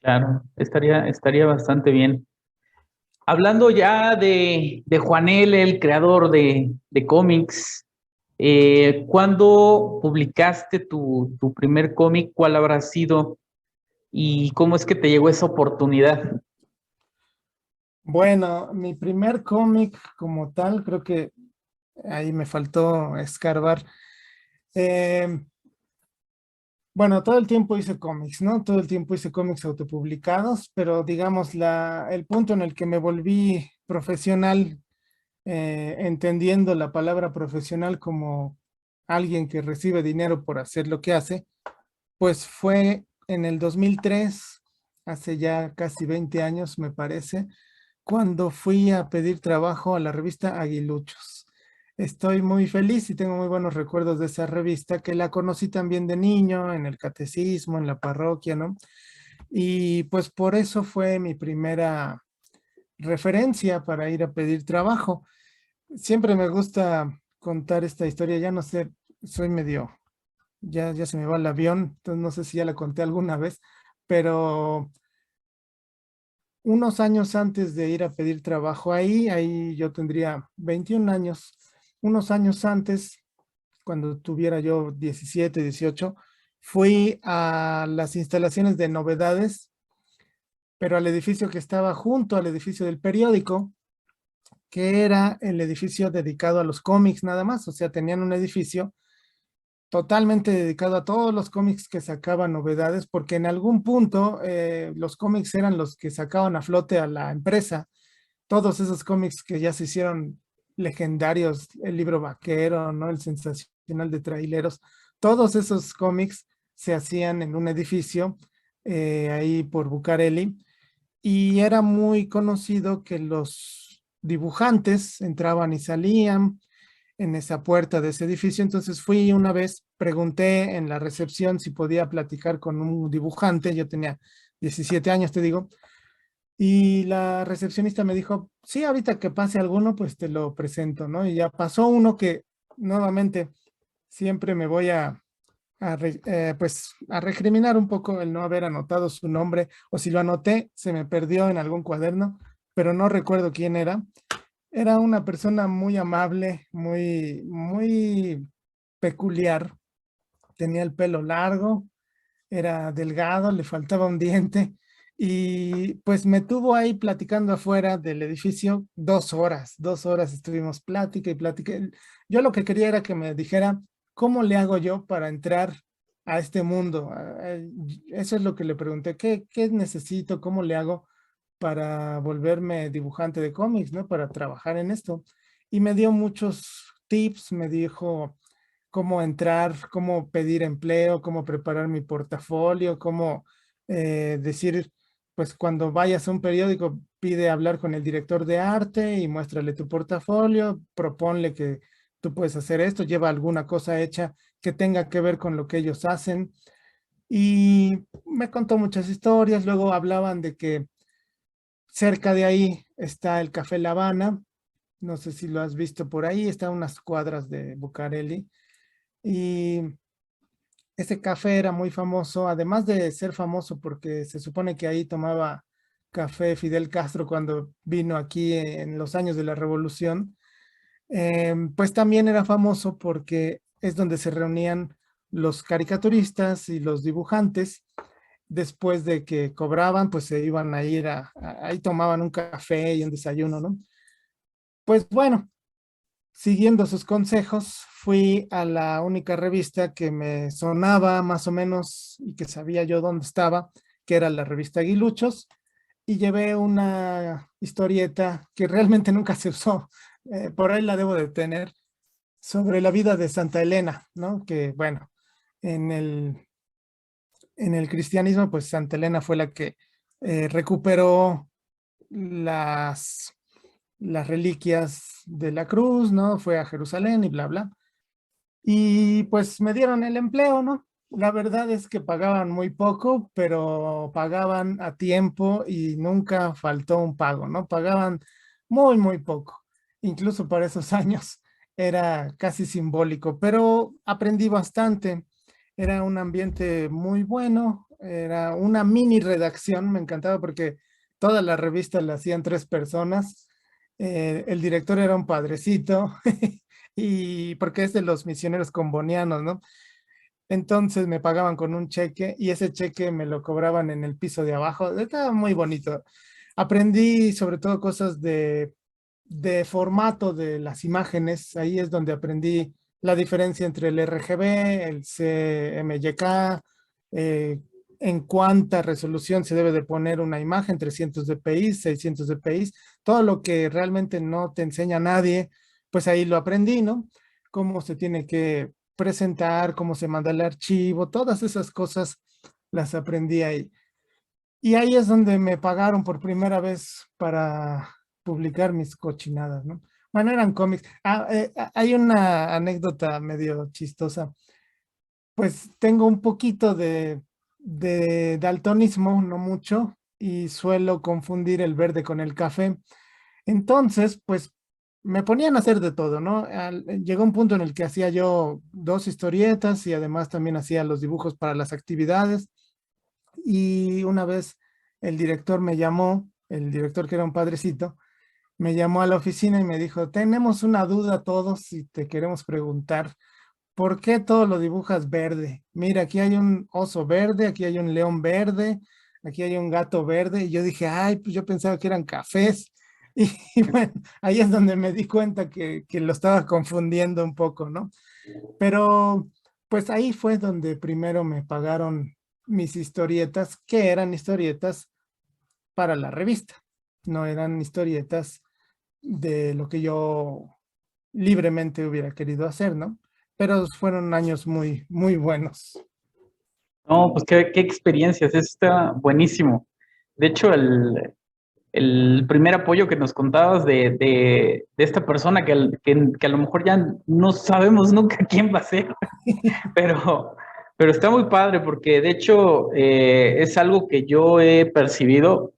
Claro, estaría bastante bien. Hablando ya de Juan L., el creador de cómics, ¿cuándo publicaste tu primer cómic? ¿Cuál habrá sido? ¿Y cómo es que te llegó esa oportunidad? Bueno, mi primer cómic como tal, creo que ahí me faltó escarbar. Eh, bueno, todo el tiempo hice cómics, ¿no? Todo el tiempo hice cómics autopublicados, pero digamos, el punto en el que me volví profesional, entendiendo la palabra profesional como alguien que recibe dinero por hacer lo que hace, pues fue en el 2003, hace ya casi 20 años, me parece, cuando fui a pedir trabajo a la revista Aguiluchos. Estoy muy feliz y tengo muy buenos recuerdos de esa revista, que la conocí también de niño, en el catecismo, en la parroquia, ¿no? Y pues por eso fue mi primera referencia para ir a pedir trabajo. Siempre me gusta contar esta historia, ya no sé, soy medio, ya se me va el avión, entonces no sé si ya la conté alguna vez, pero unos años antes de ir a pedir trabajo ahí yo tendría 21 años, unos años antes, cuando tuviera yo 17, 18, fui a las instalaciones de Novedades, pero al edificio que estaba junto al edificio del periódico, que era el edificio dedicado a los cómics nada más, o sea, tenían un edificio totalmente dedicado a todos los cómics que sacaban Novedades, porque en algún punto los cómics eran los que sacaban a flote a la empresa. Todos esos cómics que ya se hicieron legendarios, el libro vaquero, ¿no? El sensacional de traileros, todos esos cómics se hacían en un edificio ahí por Bucareli, y era muy conocido que los dibujantes entraban y salían en esa puerta de ese edificio. Entonces fui una vez, pregunté en la recepción si podía platicar con un dibujante, yo tenía 17 años, te digo, y la recepcionista me dijo, sí, ahorita que pase alguno, pues te lo presento, ¿no? Y ya pasó uno que nuevamente siempre me voy pues a recriminar un poco el no haber anotado su nombre, o si lo anoté, se me perdió en algún cuaderno, pero no recuerdo quién era. Era una persona muy amable, muy peculiar. Tenía el pelo largo, era delgado, le faltaba un diente, y pues me tuvo ahí platicando afuera del edificio 2 horas. 2 horas estuvimos plática y plática. Yo lo que quería era que me dijera cómo le hago yo para entrar a este mundo. Eso es lo que le pregunté, ¿qué necesito? ¿Cómo le hago para volverme dibujante de cómics, ¿no? Para trabajar en esto. Y me dio muchos tips, me dijo cómo entrar, cómo pedir empleo, cómo preparar mi portafolio, cómo decir, pues cuando vayas a un periódico, pide hablar con el director de arte y muéstrale tu portafolio, proponle que tú puedes hacer esto, lleva alguna cosa hecha que tenga que ver con lo que ellos hacen. Y me contó muchas historias, luego hablaban de que cerca de ahí está el Café La Habana, no sé si lo has visto por ahí, está a unas cuadras de Bucareli. Y ese café era muy famoso, además de ser famoso porque se supone que ahí tomaba café Fidel Castro cuando vino aquí en los años de la Revolución. Pues también era famoso porque es donde se reunían los caricaturistas y los dibujantes. Después de que cobraban, pues se iban a ir ahí tomaban un café y un desayuno, ¿no? Pues bueno, siguiendo sus consejos, fui a la única revista que me sonaba más o menos y que sabía yo dónde estaba, que era la revista Aguiluchos, y llevé una historieta que realmente nunca se usó, por ahí la debo de tener, sobre la vida de Santa Elena, ¿no? Que bueno, en el cristianismo, pues Santa Elena fue la que recuperó las las reliquias de la cruz, ¿no? Fue a Jerusalén y bla, bla. Y pues me dieron el empleo, ¿no? La verdad es que pagaban muy poco, pero pagaban a tiempo y nunca faltó un pago, ¿no? Pagaban muy poco. Incluso para esos años era casi simbólico, pero aprendí bastante. Era un ambiente muy bueno, era una mini redacción, me encantaba porque toda la revista la hacían 3 personas. El director era un padrecito, y porque es de los misioneros combonianos, ¿no? Entonces me pagaban con un cheque y ese cheque me lo cobraban en el piso de abajo. Estaba muy bonito. Aprendí sobre todo cosas de formato de las imágenes. Ahí es donde aprendí la diferencia entre el RGB, el CMYK, eh, en cuánta resolución se debe de poner una imagen, 300 dpi, 600 dpi, todo lo que realmente no te enseña nadie, pues ahí lo aprendí, ¿no? Cómo se tiene que presentar, cómo se manda el archivo, todas esas cosas las aprendí ahí. Y ahí es donde me pagaron por primera vez para publicar mis cochinadas, ¿no? Bueno, eran cómics. Hay una anécdota medio chistosa. Pues tengo un poquito de daltonismo, no mucho, y suelo confundir el verde con el café. Entonces, pues me ponían a hacer de todo, ¿no? Llegó un punto en el que hacía yo 2 historietas y además también hacía los dibujos para las actividades. Y una vez el director me llamó, el director que era un padrecito, me llamó a la oficina y me dijo, tenemos una duda todos y te queremos preguntar, ¿por qué todo lo dibujas verde? Mira, aquí hay un oso verde, aquí hay un león verde, aquí hay un gato verde. Y yo dije, ay, pues yo pensaba que eran cafés. Y bueno, ahí es donde me di cuenta que lo estaba confundiendo un poco, ¿no? Pero pues ahí fue donde primero me pagaron mis historietas, que eran historietas para la revista, no eran historietas de lo que yo libremente hubiera querido hacer, ¿no? Pero fueron años muy, muy buenos. No, pues qué experiencias, eso está buenísimo. De hecho, el primer apoyo que nos contabas de esta persona que a lo mejor ya no sabemos nunca quién va a ser, pero, pero está muy padre porque de hecho es algo que yo he percibido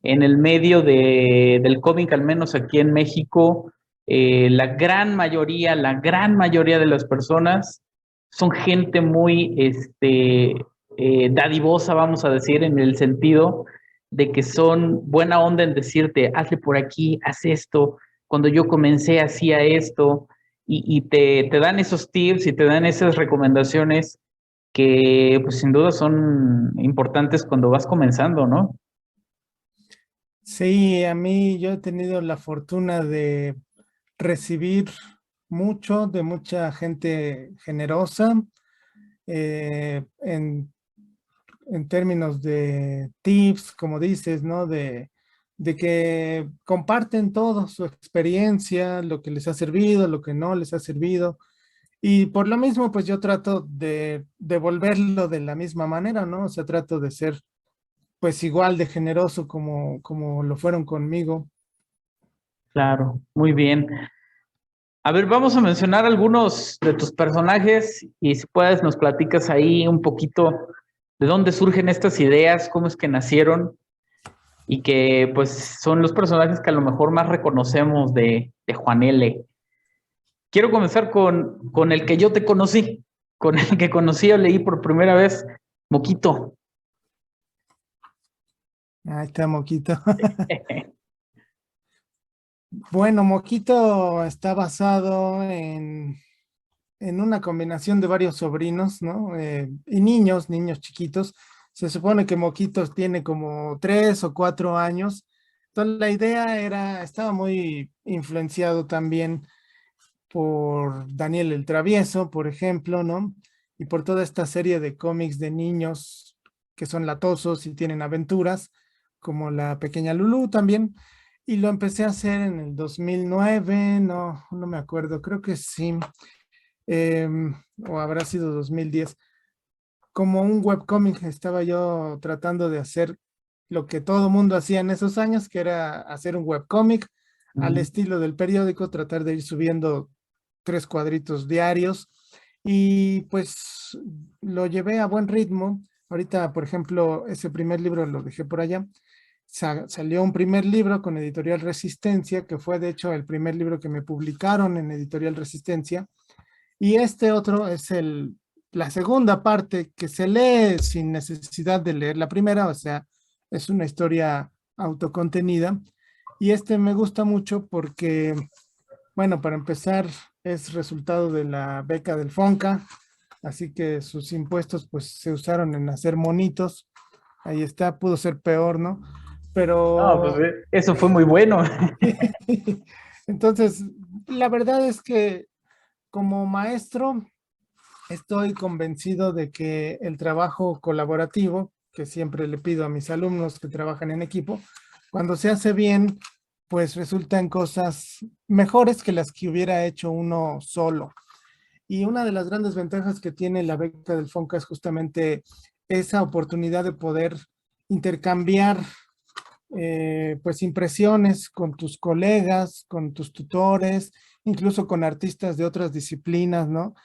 en el medio del cómic, al menos aquí en México. La gran mayoría de las personas son gente muy dadivosa, vamos a decir, en el sentido de que son buena onda en decirte, hazle por aquí, haz esto, cuando yo comencé hacía esto, y te dan esos tips y te dan esas recomendaciones que pues sin duda son importantes cuando vas comenzando, ¿no? Sí, a mí yo he tenido la fortuna de recibir mucho de mucha gente generosa, en términos de tips, como dices, ¿no? De que comparten todo su experiencia, lo que les ha servido, lo que no les ha servido. Y por lo mismo, pues yo trato de devolverlo de la misma manera, ¿no? O sea, trato de ser pues igual de generoso como lo fueron conmigo. Claro, muy bien. A ver, vamos a mencionar algunos de tus personajes y si puedes nos platicas ahí un poquito de dónde surgen estas ideas, cómo es que nacieron y que pues son los personajes que a lo mejor más reconocemos de Juan L. Quiero comenzar con el que yo te conocí, con el que conocí o leí por primera vez, Moquito. Ahí está Moquito. Bueno, Moquito está basado en una combinación de varios sobrinos, ¿no? Y niños chiquitos. Se supone que Moquitos tiene como 3 o 4 años. Entonces la idea estaba muy influenciado también por Daniel el Travieso, por ejemplo, ¿no? Y por toda esta serie de cómics de niños que son latosos y tienen aventuras, como La Pequeña Lulú también. Y lo empecé a hacer en el 2009, no me acuerdo, creo que sí, o habrá sido 2010. Como un webcómic estaba yo tratando de hacer lo que todo mundo hacía en esos años, que era hacer un webcómic al estilo del periódico, tratar de ir subiendo 3 cuadritos diarios y pues lo llevé a buen ritmo. Ahorita, por ejemplo, ese primer libro lo dejé por allá. Salió un primer libro con Editorial Resistencia, que fue de hecho el primer libro que me publicaron en Editorial Resistencia. Y este otro es la segunda parte que se lee sin necesidad de leer la primera, o sea, es una historia autocontenida. Y este me gusta mucho porque, bueno, para empezar, es resultado de la beca del FONCA, así que sus impuestos pues se usaron en hacer monitos. Ahí está, pudo ser peor, ¿no? No, pues Pero eso fue muy bueno. entonces, la verdad es que como maestro estoy convencido de que el trabajo colaborativo, que siempre le pido a mis alumnos que trabajan en equipo, cuando se hace bien, pues resultan cosas mejores que las que hubiera hecho uno solo. Y una de las grandes ventajas que tiene la beca del FONCA es justamente esa oportunidad de poder intercambiar pues impresiones con tus colegas, con tus tutores, incluso con artistas de otras disciplinas, ¿no?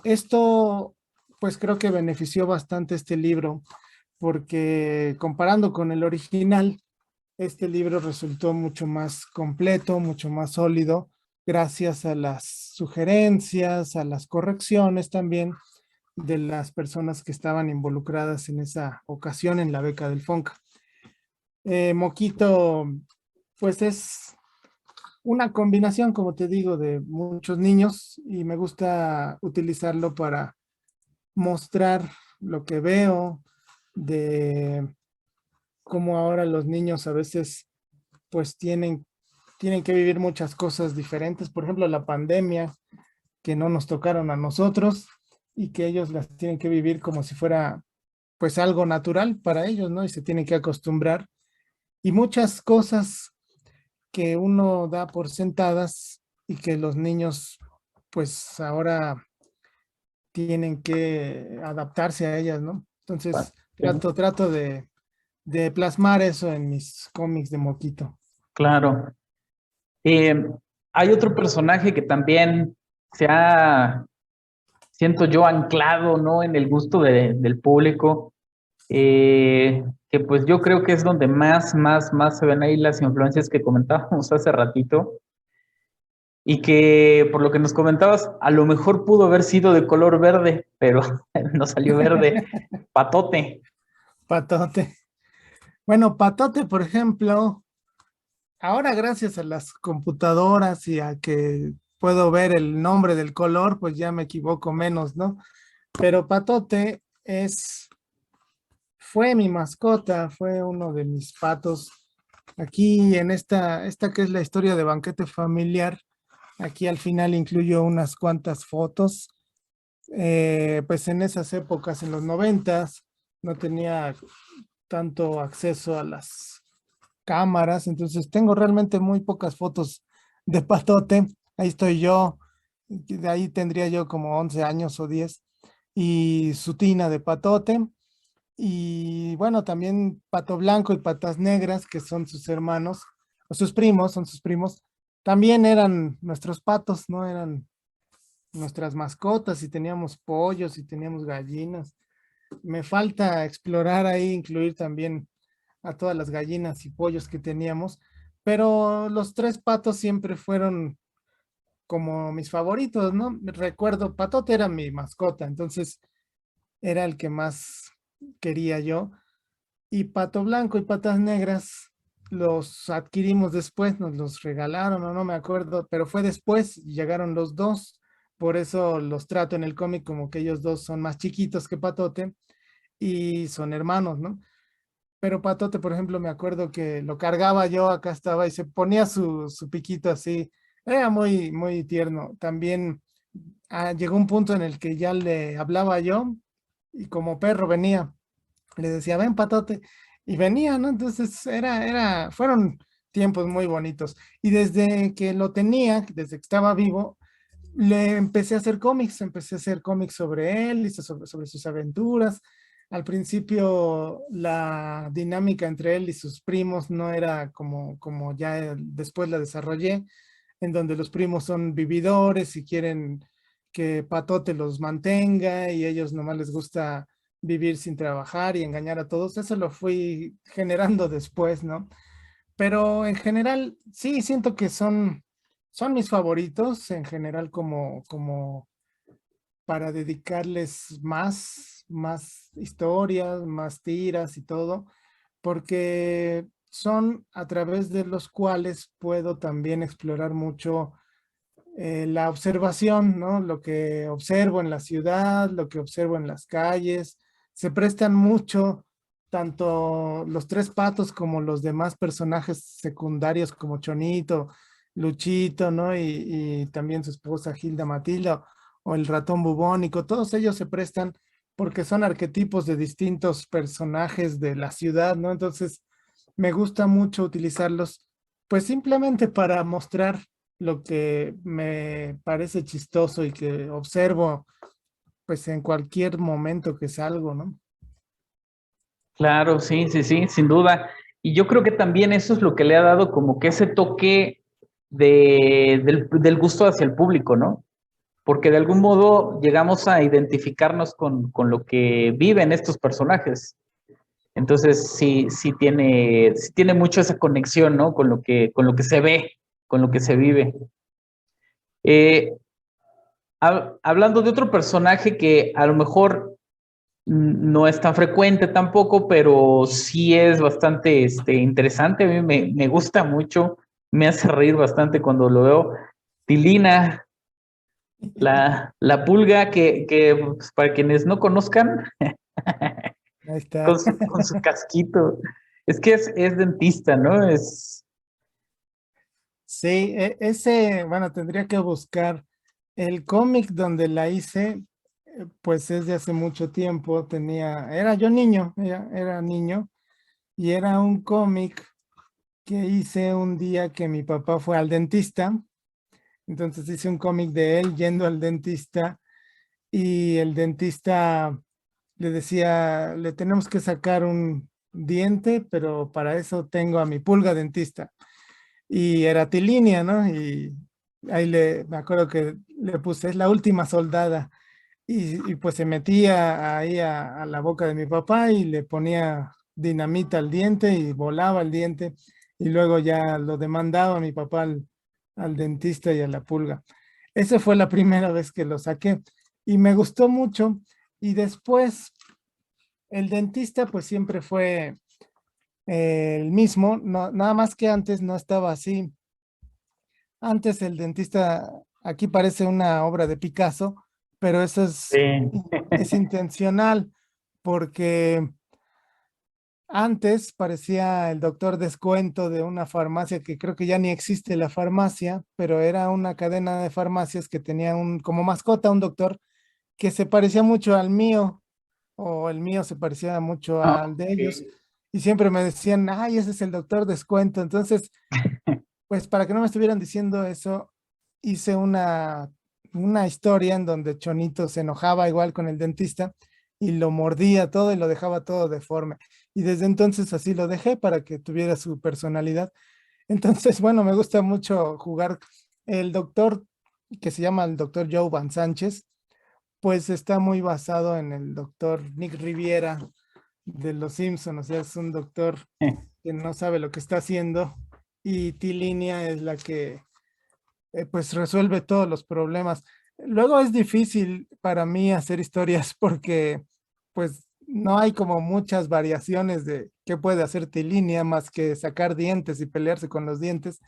Esto, pues creo que benefició bastante este libro, porque comparando con el original, este libro resultó mucho más completo, mucho más sólido, gracias a las sugerencias, a las correcciones también de las personas que estaban involucradas en esa ocasión en la beca del FONCA. Moquito, pues es una combinación, como te digo, de muchos niños y me gusta utilizarlo para mostrar lo que veo de cómo ahora los niños a veces pues tienen que vivir muchas cosas diferentes. Por ejemplo, la pandemia que no nos tocaron a nosotros y que ellos las tienen que vivir como si fuera pues algo natural para ellos, ¿no? Y se tienen que acostumbrar. Y muchas cosas que uno da por sentadas y que los niños pues ahora tienen que adaptarse a ellas, ¿no? Entonces trato de plasmar eso en mis cómics de Moquito. Claro. Eh, Hay otro personaje que también se ha, siento yo, anclado, ¿no? En el gusto del público, que pues yo creo que es donde más se ven ahí las influencias que comentábamos hace ratito, y que por lo que nos comentabas, a lo mejor pudo haber sido de color verde, pero no salió verde. Patote. Patote. Bueno, Patote, por ejemplo, ahora gracias a las computadoras y a que puedo ver el nombre del color, pues ya me equivoco menos, ¿no? Pero Patote fue mi mascota, fue uno de mis patos. Aquí en esta que es la historia de Banquete Familiar, aquí al final incluyo unas cuantas fotos. Pues en esas épocas, en los noventas, no tenía tanto acceso a las cámaras, entonces tengo realmente muy pocas fotos de Patote. Ahí estoy yo, de ahí tendría yo como 11 años o 10, y su tina de Patote. Y bueno, también Pato Blanco y Patas Negras, que son sus hermanos, o sus primos, son sus primos, también eran nuestros patos, ¿no? Eran nuestras mascotas y teníamos pollos y teníamos gallinas. Me falta explorar ahí, incluir también a todas las gallinas y pollos que teníamos, pero los tres patos siempre fueron como mis favoritos, ¿no? Recuerdo, Patote era mi mascota, entonces era el que más quería yo. Y Pato Blanco y Patas Negras los adquirimos después, nos los regalaron o no me acuerdo, pero fue después, llegaron los dos, por eso los trato en el cómic como que ellos dos son más chiquitos que Patote y son hermanos, ¿no? Pero Patote, por ejemplo, me acuerdo que lo cargaba yo, acá estaba y se ponía su piquito así, era muy tierno. También llegó un punto en el que ya le hablaba yo y como perro venía le decía, ven Patote, y venía, ¿no? Entonces fueron tiempos muy bonitos. Y desde que lo tenía, desde que estaba vivo, le empecé a hacer cómics sobre él y sobre sus aventuras. Al principio la dinámica entre él y sus primos no era como ya después la desarrollé, en donde los primos son vividores y quieren que Patote los mantenga y ellos nomás les gusta vivir sin trabajar y engañar a todos. Eso lo fui generando después, ¿no? Pero en general, sí, siento que son mis favoritos, en general como para dedicarles más historias, más tiras y todo, porque son a través de los cuales puedo también explorar mucho la observación, ¿no? Lo que observo en la ciudad, lo que observo en las calles. Se prestan mucho, tanto los tres patos como los demás personajes secundarios como Chonito, Luchito, ¿no? Y también su esposa Gilda Matilda o el ratón bubónico. Todos ellos se prestan porque son arquetipos de distintos personajes de la ciudad, ¿no? Entonces, me gusta mucho utilizarlos, pues simplemente para mostrar lo que me parece chistoso y que observo, pues en cualquier momento que salgo, ¿no? Claro, sí, sí, sí, sin duda. Y yo creo que también eso es lo que le ha dado como que ese toque del gusto hacia el público, ¿no? Porque de algún modo llegamos a identificarnos con lo que viven estos personajes. Entonces sí tiene mucho esa conexión, ¿no? Con lo que se ve, con lo que se vive. Eh, Hablando de otro personaje que a lo mejor no es tan frecuente tampoco, pero sí es bastante interesante. A mí me gusta mucho, me hace reír bastante cuando lo veo. Tilina, la pulga que pues, para quienes no conozcan, Ahí está. con su casquito. Es que es dentista, ¿no? Sí, ese, bueno, tendría que buscar el cómic donde la hice, pues es de hace mucho tiempo, era yo niño, era niño, y era un cómic que hice un día que mi papá fue al dentista. Entonces hice un cómic de él yendo al dentista y el dentista le decía, le tenemos que sacar un diente, pero para eso tengo a mi pulga dentista. Y era Tilinia, ¿no? Y ahí me acuerdo que le puse, es la última soldada. Y pues se metía ahí a la boca de mi papá y le ponía dinamita al diente y volaba el diente. Y luego ya lo demandaba mi papá al dentista y a la pulga. Esa fue la primera vez que lo saqué y me gustó mucho. Y después el dentista pues siempre fue el mismo, no, nada más que antes no estaba así. Antes el dentista, aquí parece una obra de Picasso, pero eso Sí. es intencional porque antes parecía el doctor descuento de una farmacia que creo que ya ni existe la farmacia, pero era una cadena de farmacias que tenía como mascota un doctor que se parecía mucho al mío, o el mío se parecía mucho Ah, al de ellos, ok. y siempre me decían, ay, ese es el doctor descuento. Entonces, pues para que no me estuvieran diciendo eso, hice una historia en donde Chonito se enojaba igual con el dentista y lo mordía todo y lo dejaba todo deforme. Y desde entonces así lo dejé para que tuviera su personalidad. Entonces, bueno, me gusta mucho jugar. El doctor, que se llama el doctor Joe Van Sánchez, pues está muy basado en el doctor Nick Riviera de Los Simpson, o sea, es un doctor que no sabe lo que está haciendo y Tilinia es la que pues resuelve todos los problemas. Luego es difícil para mí hacer historias porque pues no hay como muchas variaciones de qué puede hacer Tilinia más que sacar dientes y pelearse con los dientes,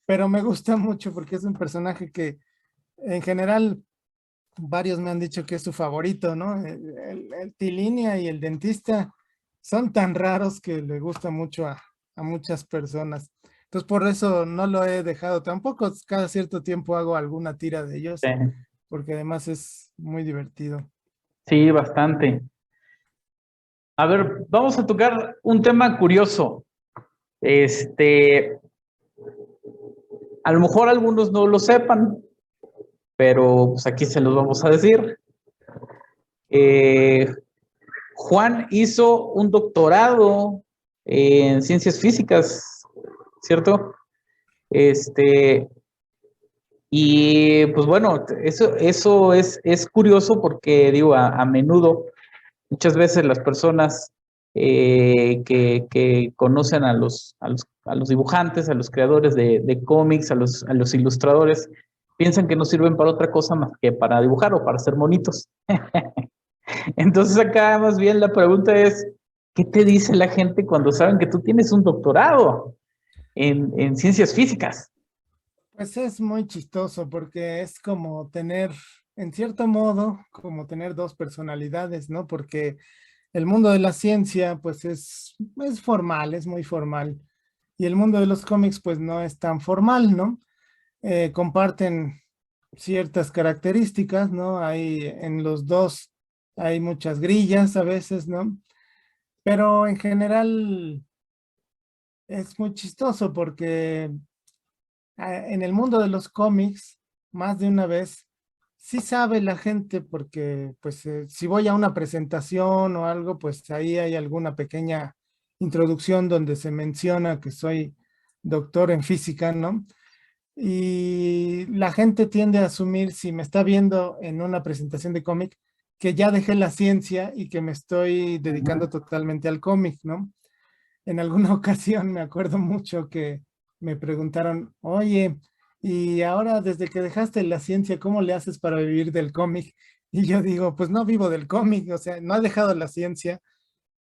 pero me gusta mucho porque es un personaje que en general varios me han dicho que es su favorito, ¿no? El Tilinia y el dentista son tan raros que le gusta mucho a muchas personas. Entonces, por eso no lo he dejado tampoco. Cada cierto tiempo hago alguna tira de ellos, Sí, porque además es muy divertido. sí, bastante. A ver, vamos a tocar un tema curioso. Este, a lo mejor algunos no lo sepan, pero pues aquí se los vamos a decir. Eh, Juan hizo un doctorado en ciencias físicas, ¿cierto? Este, y pues bueno, eso es curioso porque digo, a menudo, muchas veces las personas que conocen a los dibujantes, a los creadores de cómics, a los ilustradores, piensan que no sirven para otra cosa más que para dibujar o para hacer monitos. Entonces acá más bien la pregunta es, ¿Qué te dice la gente cuando saben que tú tienes un doctorado en ciencias físicas? Pues es muy chistoso porque es como tener, en cierto modo, como tener dos personalidades, ¿no? Porque el mundo de la ciencia, pues es formal, es muy formal. Y el mundo de los cómics, pues no es tan formal, ¿no? Comparten ciertas características, ¿no? Hay en los dos, hay muchas grillas a veces, ¿no? Pero en general es muy chistoso porque en el mundo de los cómics, más de una vez, sí sabe la gente porque, pues, si voy a una presentación o algo, pues ahí hay alguna pequeña introducción donde se menciona que soy doctor en física, ¿no? Y la gente tiende a asumir, si me está viendo en una presentación de cómic, que ya dejé la ciencia y que me estoy dedicando totalmente al cómic, ¿no? En alguna ocasión me acuerdo mucho que me preguntaron, oye, y ahora desde que dejaste la ciencia, ¿cómo le haces para vivir del cómic? Y yo digo, pues no vivo del cómic, o sea, no he dejado la ciencia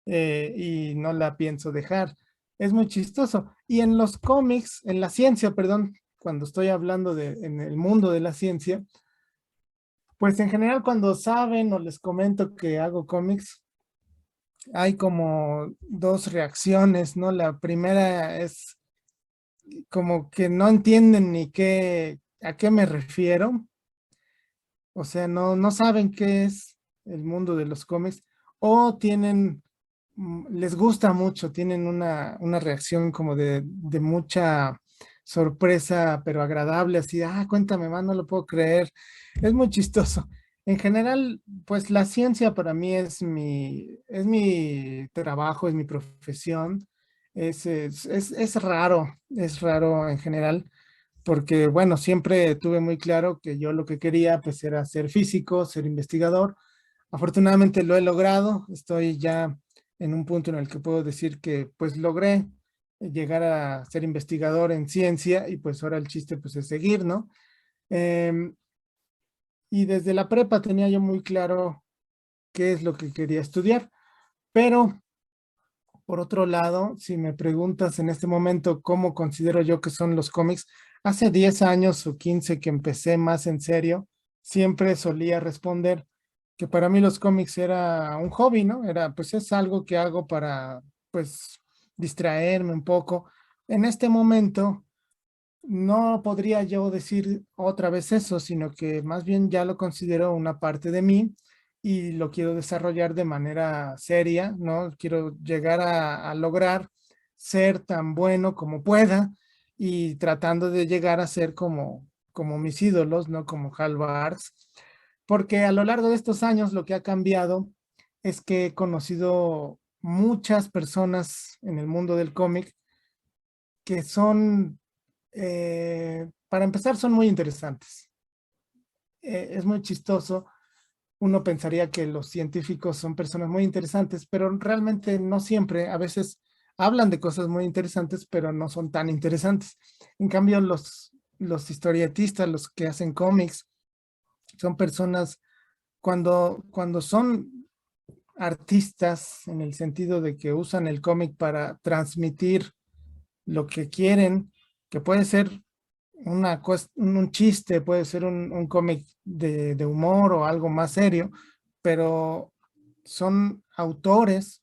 y no la pienso dejar. Es muy chistoso. Y en los cómics, en la ciencia, perdón, cuando estoy hablando de en el mundo de la ciencia, pues en general cuando saben o les comento que hago cómics, hay como dos reacciones, ¿no? La primera es como que no entienden ni qué, a qué me refiero. O sea, no saben qué es el mundo de los cómics o tienen, les gusta mucho, tienen una reacción como de mucha sorpresa, pero agradable, así, cuéntame más, no lo puedo creer. Es muy chistoso. En general, pues la ciencia para mí es mi trabajo, es mi profesión. Es raro en general porque bueno, siempre tuve muy claro que yo lo que quería pues era ser físico, ser investigador. Afortunadamente lo he logrado, estoy ya en un punto en el que puedo decir que pues logré llegar a ser investigador en ciencia y pues ahora el chiste pues es seguir, ¿no? Em, y desde la prepa tenía yo muy claro qué es lo que quería estudiar, pero por otro lado, si me preguntas en este momento cómo considero yo que son los cómics, hace 10 años o 15 que empecé más en serio, siempre solía responder que para mí los cómics era un hobby, ¿no? Era, pues es algo que hago para, pues, distraerme un poco. En este momento, no podría yo decir otra vez eso, sino que más bien ya lo considero una parte de mí y lo quiero desarrollar de manera seria, ¿no? Quiero llegar a lograr ser tan bueno como pueda y tratando de llegar a ser como mis ídolos, ¿no? Como Hal Barks, porque a lo largo de estos años lo que ha cambiado es que he conocido muchas personas en el mundo del cómic que son para empezar, son muy interesantes. Es muy chistoso. Uno pensaría que los científicos son personas muy interesantes, pero realmente no siempre. A veces hablan de cosas muy interesantes, pero no son tan interesantes. En cambio, los historietistas, los que hacen cómics, son personas cuando son artistas en el sentido de que usan el cómic para transmitir lo que quieren, que puede ser un chiste, puede ser un cómic de humor o algo más serio, pero son autores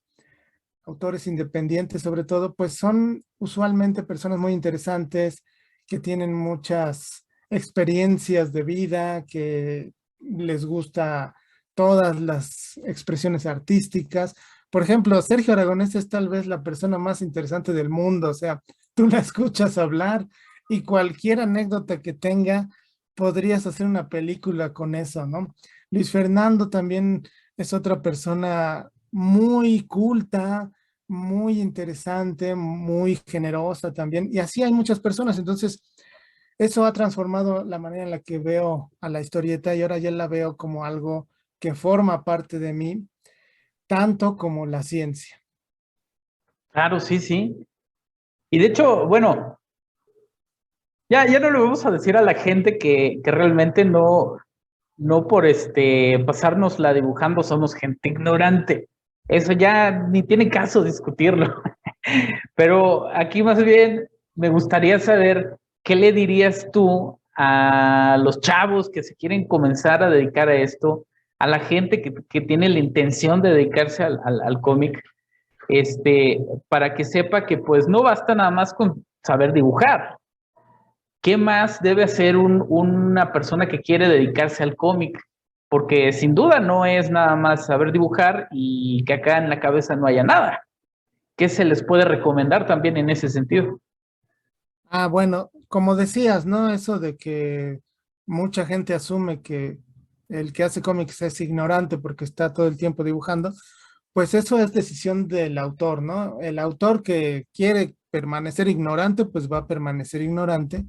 independientes sobre todo, pues son usualmente personas muy interesantes que tienen muchas experiencias de vida, que les gusta todas las expresiones artísticas. Por ejemplo, Sergio Aragonés es tal vez la persona más interesante del mundo, o sea, tú la escuchas hablar y cualquier anécdota que tenga, podrías hacer una película con eso, ¿no? Luis Fernando también es otra persona muy culta, muy interesante, muy generosa también, y así hay muchas personas, entonces eso ha transformado la manera en la que veo a la historieta y ahora ya la veo como algo que forma parte de mí, tanto como la ciencia. Claro, sí, sí. Y de hecho, bueno, ya no le vamos a decir a la gente que realmente no por pasárnosla dibujando somos gente ignorante. Eso ya ni tiene caso discutirlo. Pero aquí más bien me gustaría saber qué le dirías tú a los chavos que se quieren comenzar a dedicar a esto, a la gente que tiene la intención de dedicarse al cómic, para que sepa que pues no basta nada más con saber dibujar. ¿Qué más debe hacer una persona que quiere dedicarse al cómic? Porque sin duda no es nada más saber dibujar y que acá en la cabeza no haya nada. ¿Qué se les puede recomendar también en ese sentido? Ah, bueno, como decías, ¿no? Eso de que mucha gente asume que el que hace cómics es ignorante porque está todo el tiempo dibujando, pues eso es decisión del autor, ¿no? El autor que quiere permanecer ignorante, pues va a permanecer ignorante.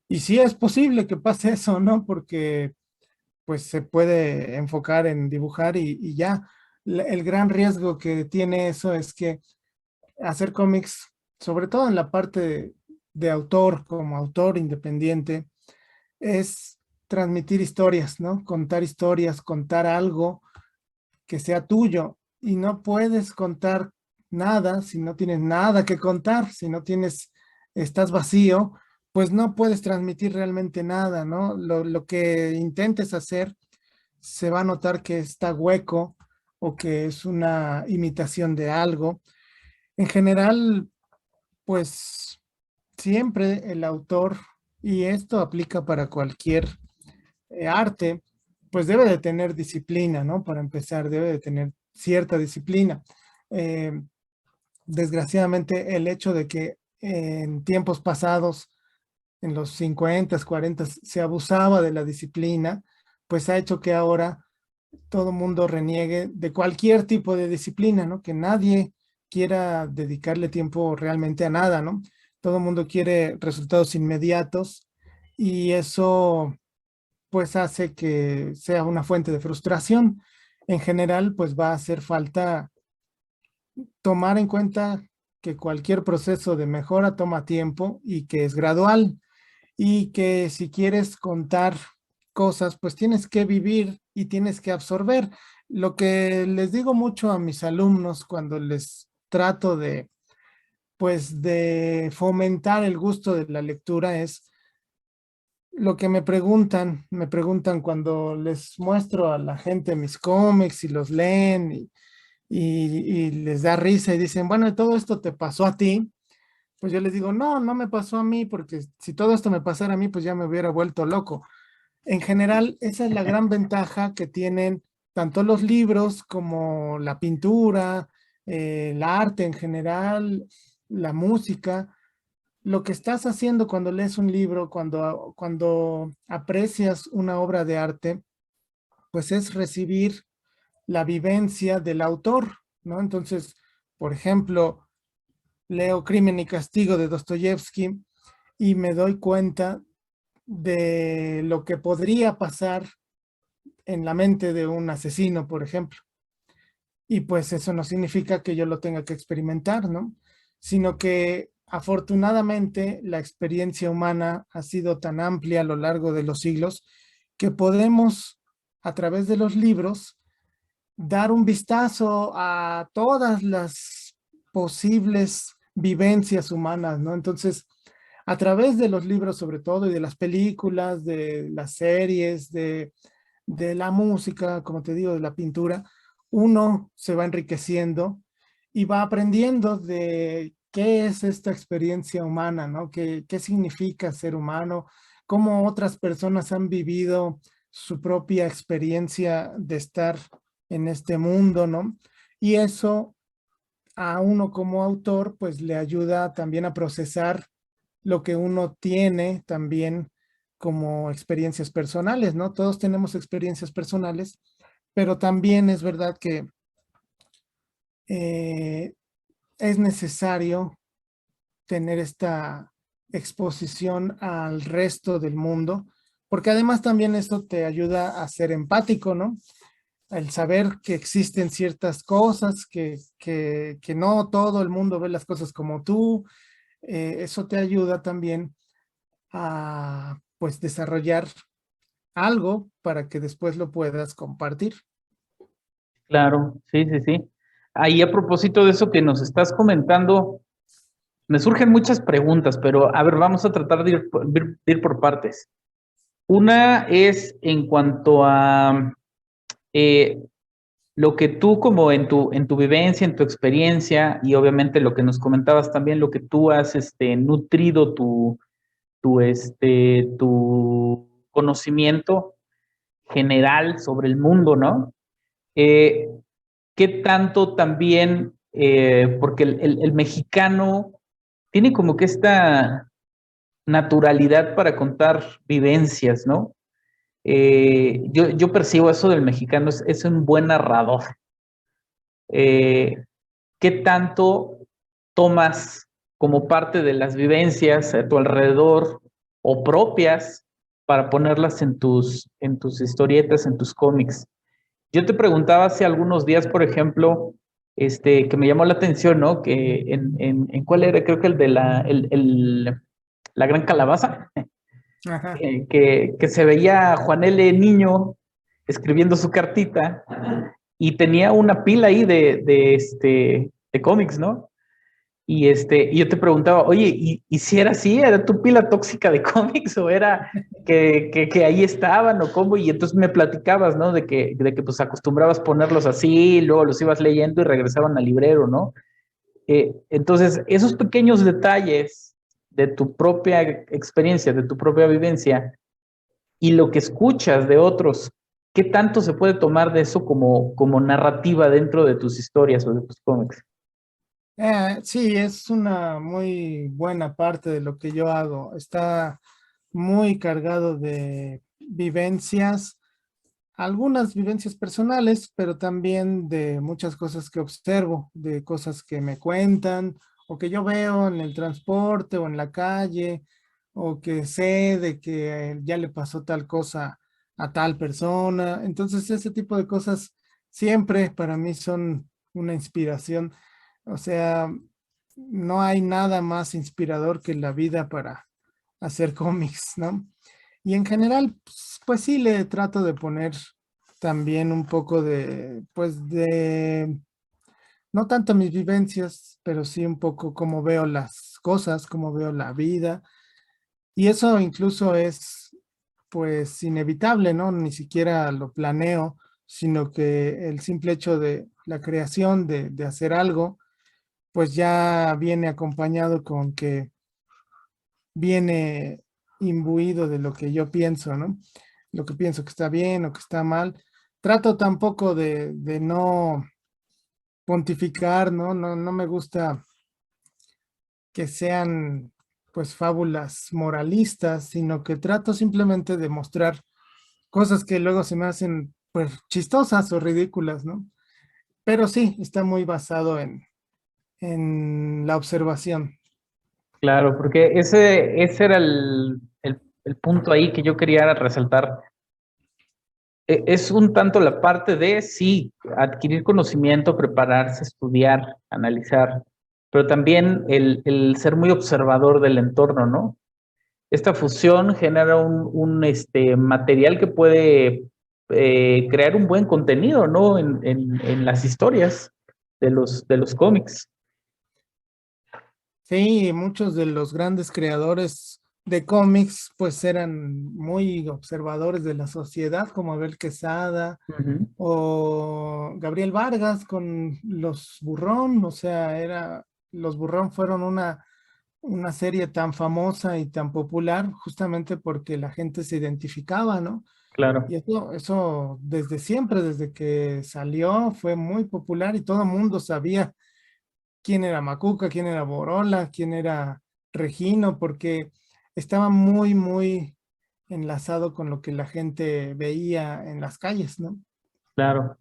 Y sí es posible que pase eso, ¿no? Porque pues se puede enfocar en dibujar y ya. El gran riesgo que tiene eso es que hacer cómics, sobre todo en la parte de autor, como autor independiente, es transmitir historias, ¿no? Contar historias, contar algo que sea tuyo y no puedes contar nada si no tienes nada que contar, si no tienes, estás vacío, pues no puedes transmitir realmente nada, ¿no? Lo que intentes hacer se va a notar que está hueco o que es una imitación de algo. En general, pues siempre el autor, y esto aplica para cualquier arte, pues debe de tener disciplina, ¿no? Para empezar, debe de tener cierta disciplina. Eh, Desgraciadamente, el hecho de que en tiempos pasados, en los 50, 40, se abusaba de la disciplina, pues ha hecho que ahora todo mundo reniegue de cualquier tipo de disciplina, ¿no? Que nadie quiera dedicarle tiempo realmente a nada, ¿no? Todo mundo quiere resultados inmediatos y eso pues hace que sea una fuente de frustración. En general, pues va a hacer falta tomar en cuenta que cualquier proceso de mejora toma tiempo y que es gradual y que si quieres contar cosas, pues tienes que vivir y tienes que absorber. Lo que les digo mucho a mis alumnos cuando les trato de, pues, de fomentar el gusto de la lectura es lo que me preguntan cuando les muestro a la gente mis cómics y los leen y les da risa y dicen, bueno, ¿todo esto te pasó a ti? Pues yo les digo, no, no me pasó a mí, porque si todo esto me pasara a mí, pues ya me hubiera vuelto loco. En general, esa es la gran ventaja que tienen tanto los libros como la pintura, el arte en general, la música. Lo que estás haciendo cuando lees un libro, cuando aprecias una obra de arte, pues es recibir la vivencia del autor, ¿no? Entonces, por ejemplo, leo Crimen y Castigo de Dostoyevsky y me doy cuenta de lo que podría pasar en la mente de un asesino, por ejemplo. Y pues eso no significa que yo lo tenga que experimentar, ¿no? Sino que afortunadamente la experiencia humana ha sido tan amplia a lo largo de los siglos que podemos, a través de los libros, dar un vistazo a todas las posibles vivencias humanas, ¿no? Entonces, a través de los libros sobre todo y de las películas, de las series, de la música, como te digo, de la pintura, uno se va enriqueciendo y va aprendiendo de qué es esta experiencia humana, ¿no? ¿Qué significa ser humano? Cómo otras personas han vivido su propia experiencia de estar en este mundo, ¿no? Y eso a uno como autor, pues le ayuda también a procesar lo que uno tiene también como experiencias personales, ¿no? Todos tenemos experiencias personales, pero también es verdad que eh, es necesario tener esta exposición al resto del mundo, porque además también esto te ayuda a ser empático, ¿no? El saber que existen ciertas cosas, que no todo el mundo ve las cosas como tú, eso te ayuda también a pues desarrollar algo para que después lo puedas compartir. Claro, sí, sí, sí. ahí a propósito de eso que nos estás comentando, me surgen muchas preguntas, pero a ver, vamos a tratar de ir por partes. Una es en cuanto a eh, lo que tú como en tu vivencia, en tu experiencia y obviamente lo que nos comentabas también, lo que tú has nutrido tu conocimiento general sobre el mundo, ¿no? Eh, ¿Qué tanto también, porque el mexicano tiene como que esta naturalidad para contar vivencias, ¿no? Yo percibo eso del mexicano, es un buen narrador. ¿Qué tanto tomas como parte de las vivencias a tu alrededor o propias para ponerlas en tus historietas, en tus cómics? Yo te preguntaba hace algunos días, por ejemplo, que me llamó la atención, ¿no? Que en cuál era, creo que el de la gran calabaza, Ajá. que se veía a Juan L. Niño escribiendo su cartita y tenía una pila ahí de cómics, ¿no? Y yo te preguntaba, oye, ¿y si era así? ¿Era tu pila tóxica de cómics o era que ahí estaban o cómo? Y entonces me platicabas, ¿no? De que pues acostumbrabas ponerlos así, luego los ibas leyendo y regresaban al librero, ¿no? Entonces, esos pequeños detalles de tu propia experiencia, de tu propia vivencia y lo que escuchas de otros, ¿qué tanto se puede tomar de eso como narrativa dentro de tus historias o de tus cómics? Sí, es una muy buena parte de lo que yo hago. Está muy cargado de vivencias, algunas vivencias personales, pero también de muchas cosas que observo, de cosas que me cuentan o que yo veo en el transporte o en la calle, o que sé de que ya le pasó tal cosa a tal persona. Entonces, ese tipo de cosas siempre para mí son una inspiración. O sea, no hay nada más inspirador que la vida para hacer cómics, ¿no? Y en general, pues sí le trato de poner también un poco de, pues de, no tanto mis vivencias, pero sí un poco cómo veo las cosas, cómo veo la vida. Y eso incluso es, pues, inevitable, ¿no? Ni siquiera lo planeo, sino que el simple hecho de la creación, de hacer algo, pues ya viene acompañado con que viene imbuido de lo que yo pienso, ¿no? Lo que pienso que está bien o que está mal. Trato tampoco de no pontificar, ¿no? No me gusta que sean pues fábulas moralistas, sino que trato simplemente de mostrar cosas que luego se me hacen pues chistosas o ridículas, ¿no? Pero sí, está muy basado en la observación. Claro, porque ese era el punto ahí que yo quería resaltar. Es un tanto la parte de, sí, adquirir conocimiento, prepararse, estudiar, analizar, pero también el ser muy observador del entorno, ¿no? Esta fusión genera un material que puede crear un buen contenido, ¿no? En las historias de los cómics. Sí, muchos de los grandes creadores de cómics pues eran muy observadores de la sociedad, como Abel Quesada Ujú. o Gabriel Vargas con Los Burrón. O sea, Los Burrón fueron una serie tan famosa y tan popular justamente porque la gente se identificaba, ¿no? Claro. Y eso desde siempre, desde que salió, fue muy popular y todo el mundo sabía quién era Macuca, quién era Borola, quién era Regino, porque estaba muy, muy enlazado con lo que la gente veía en las calles, ¿no? Claro,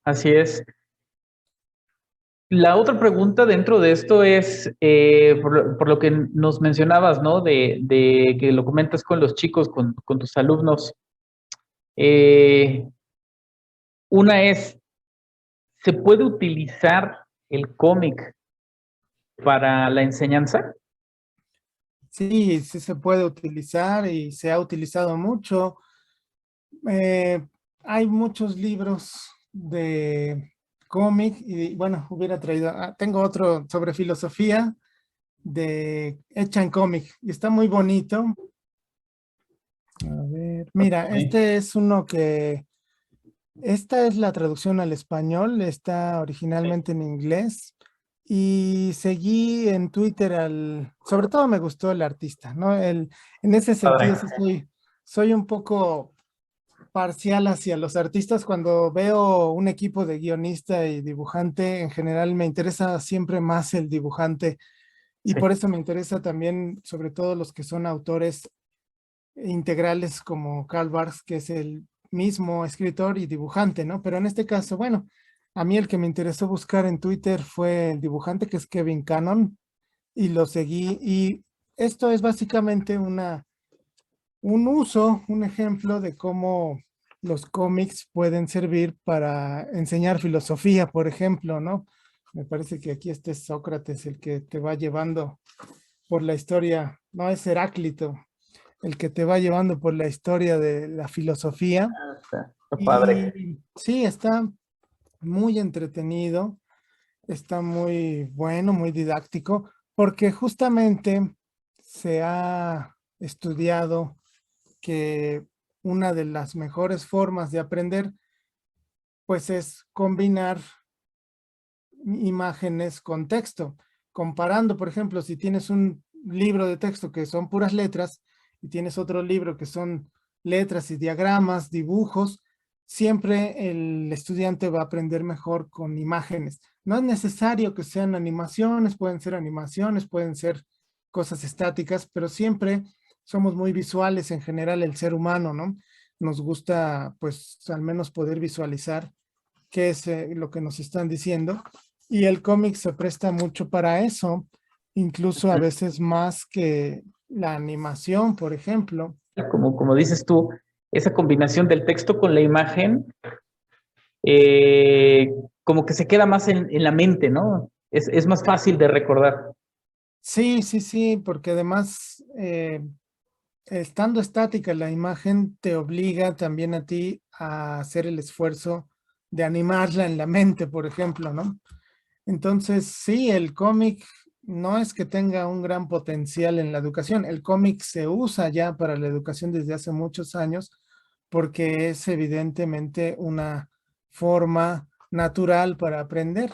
así es. La otra pregunta dentro de esto es, por lo que nos mencionabas, ¿no? De que lo comentas con los chicos, con tus alumnos. Eh, una es, ¿se puede utilizar el cómic para la enseñanza? Sí, sí se puede utilizar y se ha utilizado mucho. Eh, Hay muchos libros de cómic y bueno, hubiera traído, tengo otro sobre filosofía hecha en cómic y está muy bonito. A ver, mira, este es uno esta es la traducción al español, está originalmente en inglés y seguí en Twitter sobre todo me gustó el artista, ¿no? En ese sentido Padre. sí soy un poco parcial hacia los artistas. Cuando veo un equipo de guionista y dibujante, en general me interesa siempre más el dibujante y Sí. por eso me interesa también, sobre todo los que son autores integrales como Karl Barks, que es el mismo escritor y dibujante, ¿no? Pero en este caso, bueno, a mí el que me interesó buscar en Twitter fue el dibujante, que es Kevin Cannon, y lo seguí. Y esto es básicamente un ejemplo de cómo los cómics pueden servir para enseñar filosofía, por ejemplo, ¿no? Me parece que aquí este es Sócrates el que te va llevando por la historia, no es Heráclito, el que te va llevando por la historia de la filosofía. Está padre. Y sí, está muy entretenido, está muy bueno, muy didáctico, porque justamente se ha estudiado que una de las mejores formas de aprender, pues es combinar imágenes con texto. Comparando, por ejemplo, si tienes un libro de texto que son puras letras y tienes otro libro que son letras y diagramas, dibujos, siempre el estudiante va a aprender mejor con imágenes. No es necesario que sean animaciones, pueden ser cosas estáticas, pero siempre somos muy visuales en general el ser humano, ¿no? Nos gusta, pues, al menos poder visualizar qué es lo que nos están diciendo. Y el cómic se presta mucho para eso, incluso a veces más que la animación, por ejemplo. Como dices tú, esa combinación del texto con la imagen, como que se queda más en la mente, ¿no? Es más fácil de recordar. Sí, sí, sí, porque además, estando estática la imagen, te obliga también a ti a hacer el esfuerzo de animarla en la mente, por ejemplo, ¿no? Entonces, sí, el cómic no es que tenga un gran potencial en la educación. El cómic se usa ya para la educación desde hace muchos años porque es evidentemente una forma natural para aprender.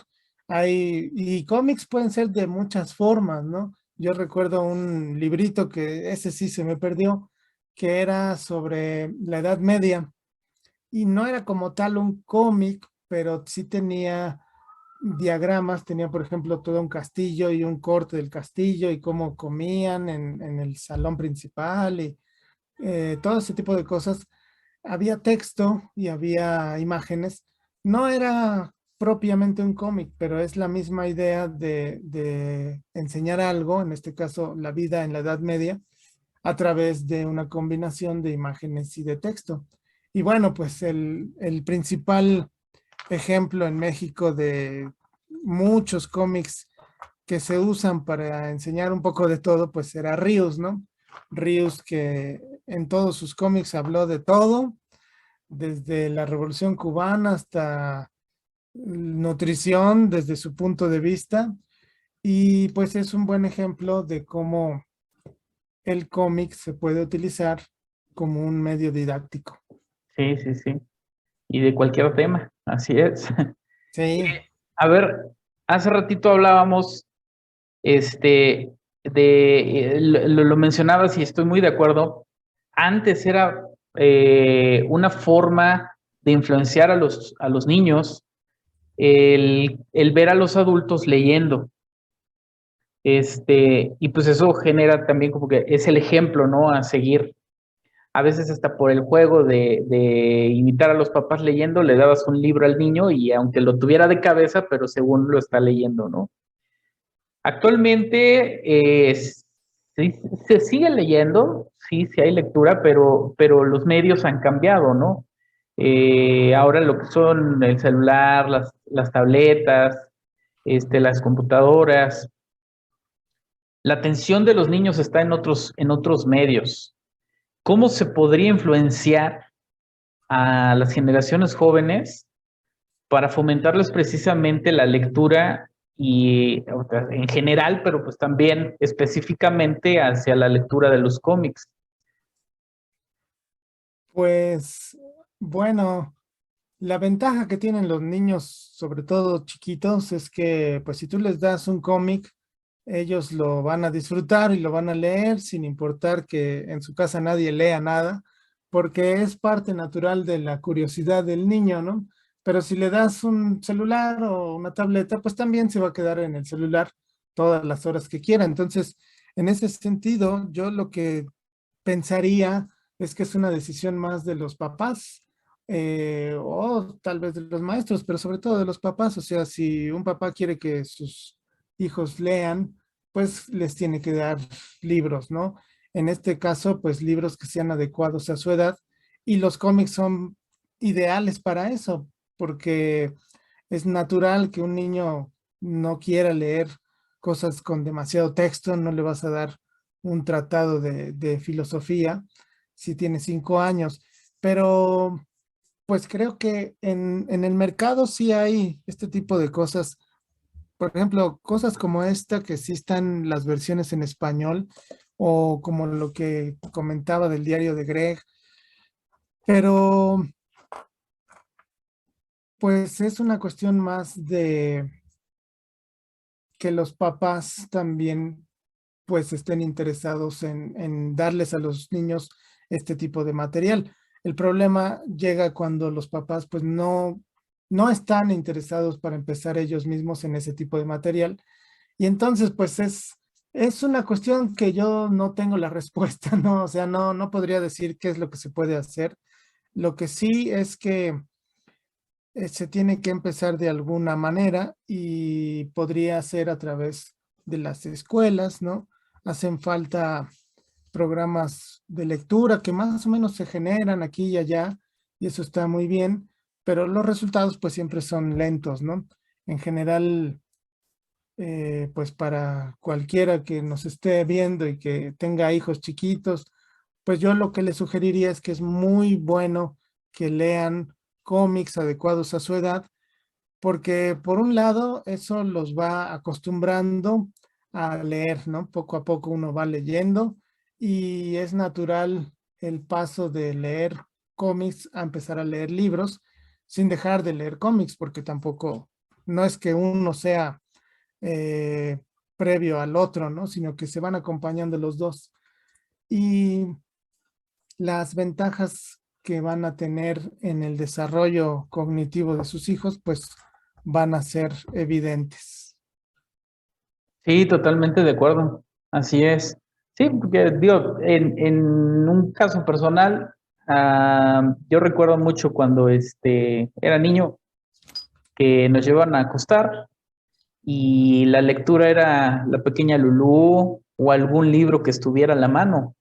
Y cómics pueden ser de muchas formas, ¿no? Yo recuerdo un librito que ese sí se me perdió, que era sobre la Edad Media y no era como tal un cómic, pero sí tenía diagramas, tenía por ejemplo todo un castillo y un corte del castillo y cómo comían en el salón principal y todo ese tipo de cosas. Había texto y había imágenes. No era propiamente un cómic, pero es la misma idea de enseñar algo, en este caso la vida en la Edad Media, a través de una combinación de imágenes y de texto. Y bueno, pues el principal ejemplo en México de muchos cómics que se usan para enseñar un poco de todo, pues era Ríos, ¿no? Ríos que en todos sus cómics habló de todo, desde la Revolución Cubana hasta nutrición desde su punto de vista, y pues es un buen ejemplo de cómo el cómic se puede utilizar como un medio didáctico. Sí, sí, sí. Y de cualquier tema, así es. Sí, A ver, hace ratito hablábamos, lo mencionabas y estoy muy de acuerdo. Antes era una forma de influenciar a los niños el ver a los adultos leyendo. Y pues eso genera también como que es el ejemplo, ¿no? A seguir. A veces hasta por el juego de imitar a los papás leyendo, le dabas un libro al niño y aunque lo tuviera de cabeza, pero según lo está leyendo, ¿no? Actualmente sí, se sigue leyendo, sí, sí hay lectura, pero los medios han cambiado, ¿no? Ahora lo que son el celular, las tabletas, las computadoras, la atención de los niños está en otros medios. ¿Cómo se podría influenciar a las generaciones jóvenes para fomentarles precisamente la lectura y o sea, en general, pero pues también específicamente hacia la lectura de los cómics. Pues bueno, la ventaja que tienen los niños, sobre todo chiquitos, es que pues si tú les das un cómic, ellos lo van a disfrutar y lo van a leer sin importar que en su casa nadie lea nada, porque es parte natural de la curiosidad del niño, ¿no? Pero si le das un celular o una tableta, pues también se va a quedar en el celular todas las horas que quiera. Entonces, en ese sentido, yo lo que pensaría es que es una decisión más de los papás o tal vez de los maestros, pero sobre todo de los papás. O sea, si un papá quiere que sus hijos lean, pues les tiene que dar libros, ¿no? En este caso, pues libros que sean adecuados a su edad y los cómics son ideales para eso, porque es natural que un niño no quiera leer cosas con demasiado texto, no le vas a dar un tratado de filosofía si tiene 5 años, pero pues creo que en el mercado sí hay este tipo de cosas. Por ejemplo, cosas como esta que sí están las versiones en español o como lo que comentaba del diario de Greg, pero pues es una cuestión más de que los papás también pues estén interesados en darles a los niños este tipo de material. El problema llega cuando los papás pues no están interesados para empezar ellos mismos en ese tipo de material. Y entonces pues es una cuestión que yo no tengo la respuesta, ¿no? O sea, no podría decir qué es lo que se puede hacer. Lo que sí es que se tiene que empezar de alguna manera y podría ser a través de las escuelas, ¿no? Hacen falta programas de lectura que más o menos se generan aquí y allá y eso está muy bien, pero los resultados pues siempre son lentos, ¿no? En general, pues para cualquiera que nos esté viendo y que tenga hijos chiquitos, pues yo lo que le sugeriría es que es muy bueno que lean cómics adecuados a su edad, porque por un lado eso los va acostumbrando a leer, ¿no? Poco a poco uno va leyendo y es natural el paso de leer cómics a empezar a leer libros sin dejar de leer cómics, porque tampoco, no es que uno sea eh, previo al otro, ¿no? Sino que se van acompañando los dos. Y las ventajas que van a tener en el desarrollo cognitivo de sus hijos, pues van a ser evidentes. Sí, totalmente de acuerdo. Así es. Sí, porque digo, en un caso personal, yo recuerdo mucho cuando era niño que nos llevaban a acostar y la lectura era La Pequeña Lulú o algún libro que estuviera a la mano.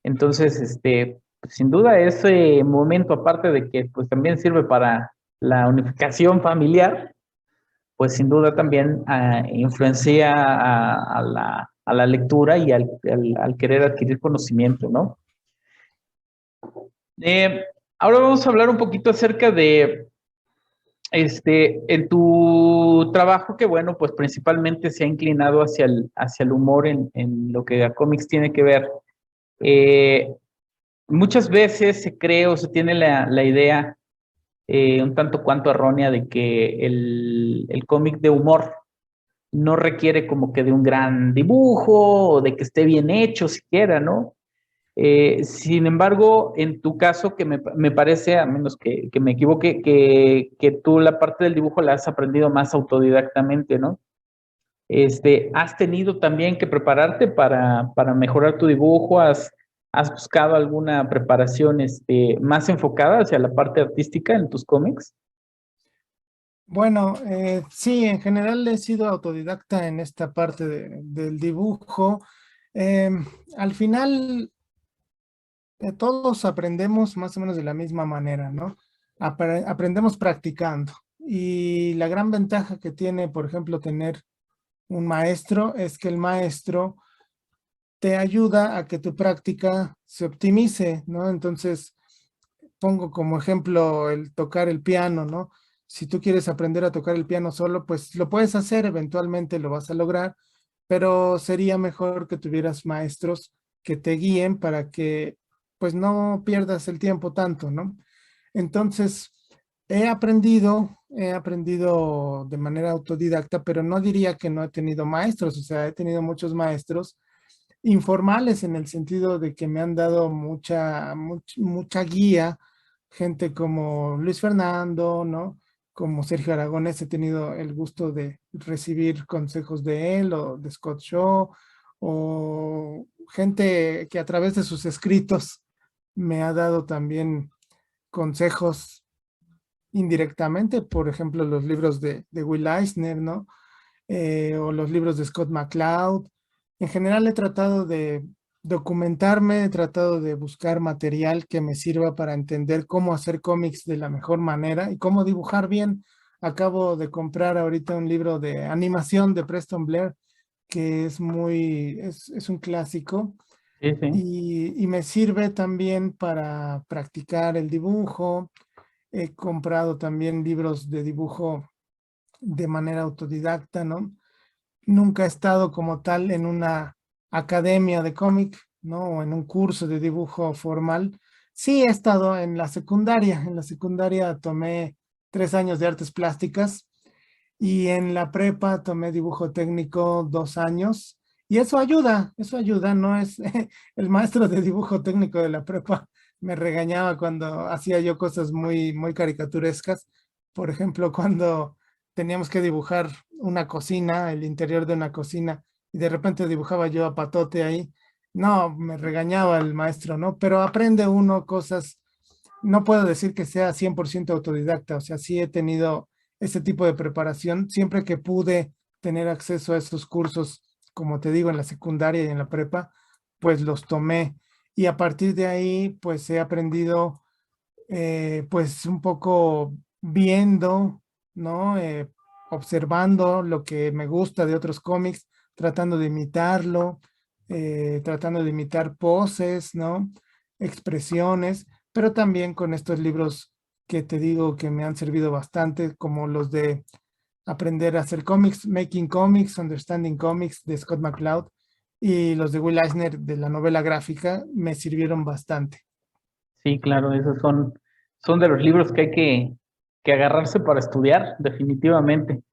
Entonces, pues, sin duda ese momento, aparte de que pues también sirve para la unificación familiar, pues sin duda también influencia a la lectura y al querer adquirir conocimiento, ¿no? Ahora vamos a hablar un poquito acerca de, en tu trabajo, que bueno, pues principalmente se ha inclinado hacia el humor en lo que a cómics tiene que ver. Muchas veces se cree o se tiene la idea un tanto cuanto errónea de que el cómic de humor no requiere como que de un gran dibujo o de que esté bien hecho siquiera, ¿no? Sin embargo, en tu caso, que me parece, a menos que me equivoque, que tú la parte del dibujo la has aprendido más autodidactamente, ¿no? ¿Has tenido también que prepararte para mejorar tu dibujo? ¿Has buscado alguna preparación más enfocada hacia la parte artística en tus cómics? Bueno, sí, en general he sido autodidacta en esta parte del dibujo. Al final, todos aprendemos más o menos de la misma manera, ¿no? Aprendemos practicando. Y la gran ventaja que tiene, por ejemplo, tener un maestro es que el maestro te ayuda a que tu práctica se optimice, ¿no? Entonces, pongo como ejemplo el tocar el piano, ¿no? Si tú quieres aprender a tocar el piano solo, pues lo puedes hacer, eventualmente lo vas a lograr, pero sería mejor que tuvieras maestros que te guíen para que pues no pierdas el tiempo tanto, ¿no? Entonces, he aprendido de manera autodidacta, pero no diría que no he tenido maestros, o sea, he tenido muchos maestros informales en el sentido de que me han dado mucha guía, gente como Luis Fernando, ¿no? Como Sergio Aragonés, he tenido el gusto de recibir consejos de él o de Scott Shaw, o gente que a través de sus escritos me ha dado también consejos indirectamente, por ejemplo, los libros de Will Eisner, ¿no? O los libros de Scott McCloud. En general he tratado de documentarme, he tratado de buscar material que me sirva para entender cómo hacer cómics de la mejor manera y cómo dibujar bien. Acabo de comprar ahorita un libro de animación de Preston Blair, que es un clásico Sí, sí. y me sirve también para practicar el dibujo. He comprado también libros de dibujo de manera autodidacta, ¿no? Nunca he estado como tal en una academia de cómic, ¿no? O en un curso de dibujo formal. Sí he estado en la secundaria. En la secundaria tomé 3 años de artes plásticas y en la prepa tomé dibujo técnico 2 años. Y eso ayuda, no es el maestro de dibujo técnico de la prepa me regañaba cuando hacía yo cosas muy caricaturescas. Por ejemplo, cuando teníamos que dibujar una cocina, el interior de una cocina, y de repente dibujaba yo a Patote ahí. No, me regañaba el maestro, ¿no? Pero aprende uno cosas, no puedo decir que sea 100% autodidacta, o sea, sí he tenido ese tipo de preparación, siempre que pude tener acceso a esos cursos, como te digo, en la secundaria y en la prepa, pues los tomé. Y a partir de ahí, pues he aprendido, pues un poco viendo, ¿no? Observando lo que me gusta de otros cómics, tratando de imitarlo, tratando de imitar poses, ¿no? Expresiones, pero también con estos libros que te digo que me han servido bastante, como los de Aprender a hacer cómics, Making Comics, Understanding Comics de Scott McCloud y los de Will Eisner de la novela gráfica me sirvieron bastante. Sí, claro, son de los libros que hay que agarrarse para estudiar, definitivamente.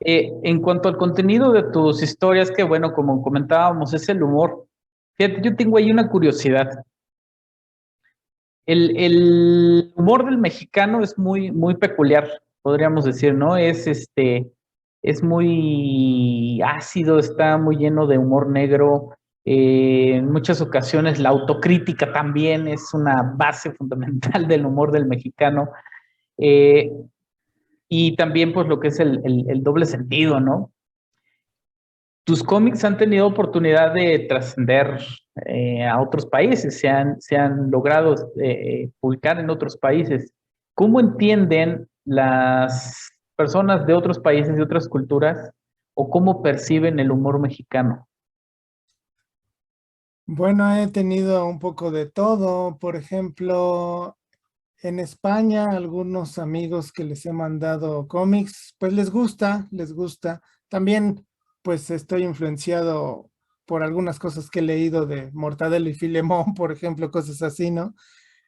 En cuanto al contenido de tus historias, que bueno, como comentábamos, es el humor. Fíjate, yo tengo ahí una curiosidad. El humor del mexicano es muy peculiar, podríamos decir, ¿no? Es muy ácido, está muy lleno de humor negro. En muchas ocasiones la autocrítica también es una base fundamental del humor del mexicano. Eh, y también, pues, lo que es el doble sentido, ¿no? Tus cómics han tenido oportunidad de trascender a otros países, se han logrado publicar en otros países. ¿Cómo entienden las personas de otros países, de otras culturas, o cómo perciben el humor mexicano? Bueno, he tenido un poco de todo. Por ejemplo, en España, algunos amigos que les he mandado cómics, pues les gusta, les gusta. También, pues estoy influenciado por algunas cosas que he leído de Mortadelo y Filemón, por ejemplo, cosas así, ¿no?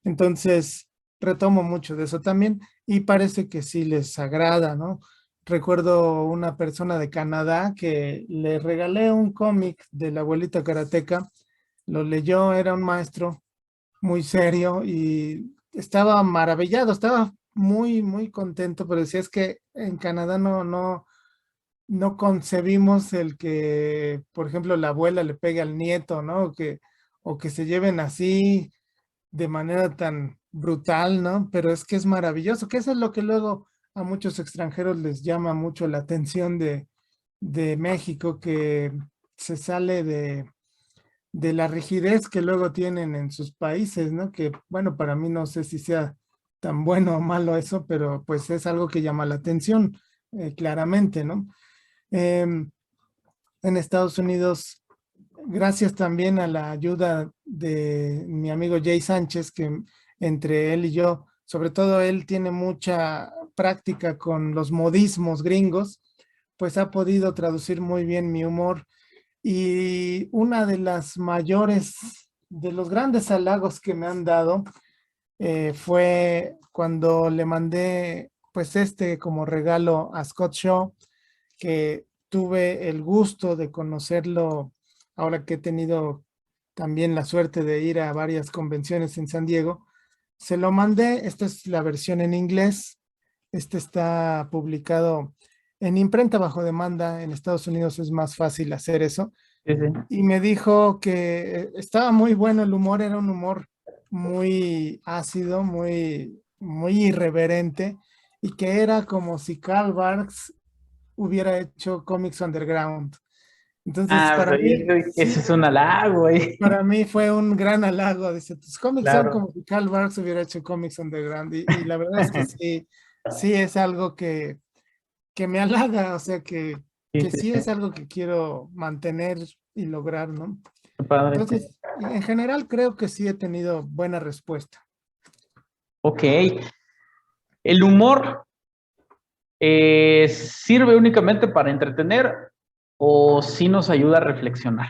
Entonces, retomo mucho de eso también y parece que sí les agrada, ¿no? Recuerdo una persona de Canadá que le regalé un cómic de la abuelita karateca, lo leyó, era un maestro muy serio y estaba maravillado, estaba muy contento, pero decía es que en Canadá no concebimos el que, por ejemplo, la abuela le pegue al nieto, ¿no? O que se lleven así de manera tan brutal, ¿no? Pero es que es maravilloso, que eso es lo que luego a muchos extranjeros les llama mucho la atención de México, que se sale de la rigidez que luego tienen en sus países, ¿no? Que, bueno, para mí no sé si sea tan bueno o malo eso, pero pues es algo que llama la atención, claramente, ¿no? Em, en Estados Unidos, gracias también a la ayuda de mi amigo Jay Sánchez, que entre él y yo, sobre todo él tiene práctica con los modismos gringos, pues ha podido traducir muy bien mi humor. Y una de las mayores, de los grandes halagos que me han dado fue cuando le mandé pues como regalo a Scott Shaw, que tuve el gusto de conocerlo ahora que he tenido también la suerte de ir a varias convenciones en San Diego. Se lo mandé, esta es la versión en inglés, este está publicado en imprenta bajo demanda. En Estados Unidos es más fácil hacer eso. Sí, sí. Y me dijo que estaba muy bueno el humor, era un humor muy ácido, muy irreverente, y que era como si Karl Barks hubiera hecho cómics underground. Entonces, Ah, para pues ahí mí, ese sí, es un halago, ¿eh? para mí fue un gran halago. Dice, tus cómics son Claro. como si Karl Barks hubiera hecho cómics underground. Y la verdad es que sí, sí es algo que me halaga, o sea, Sí, que sí, sí sí. es algo que quiero mantener y lograr, ¿no? Qué padre. Entonces, en general creo que sí he tenido buena respuesta. Ok. ¿El humor sirve únicamente para entretener o sí nos ayuda a reflexionar?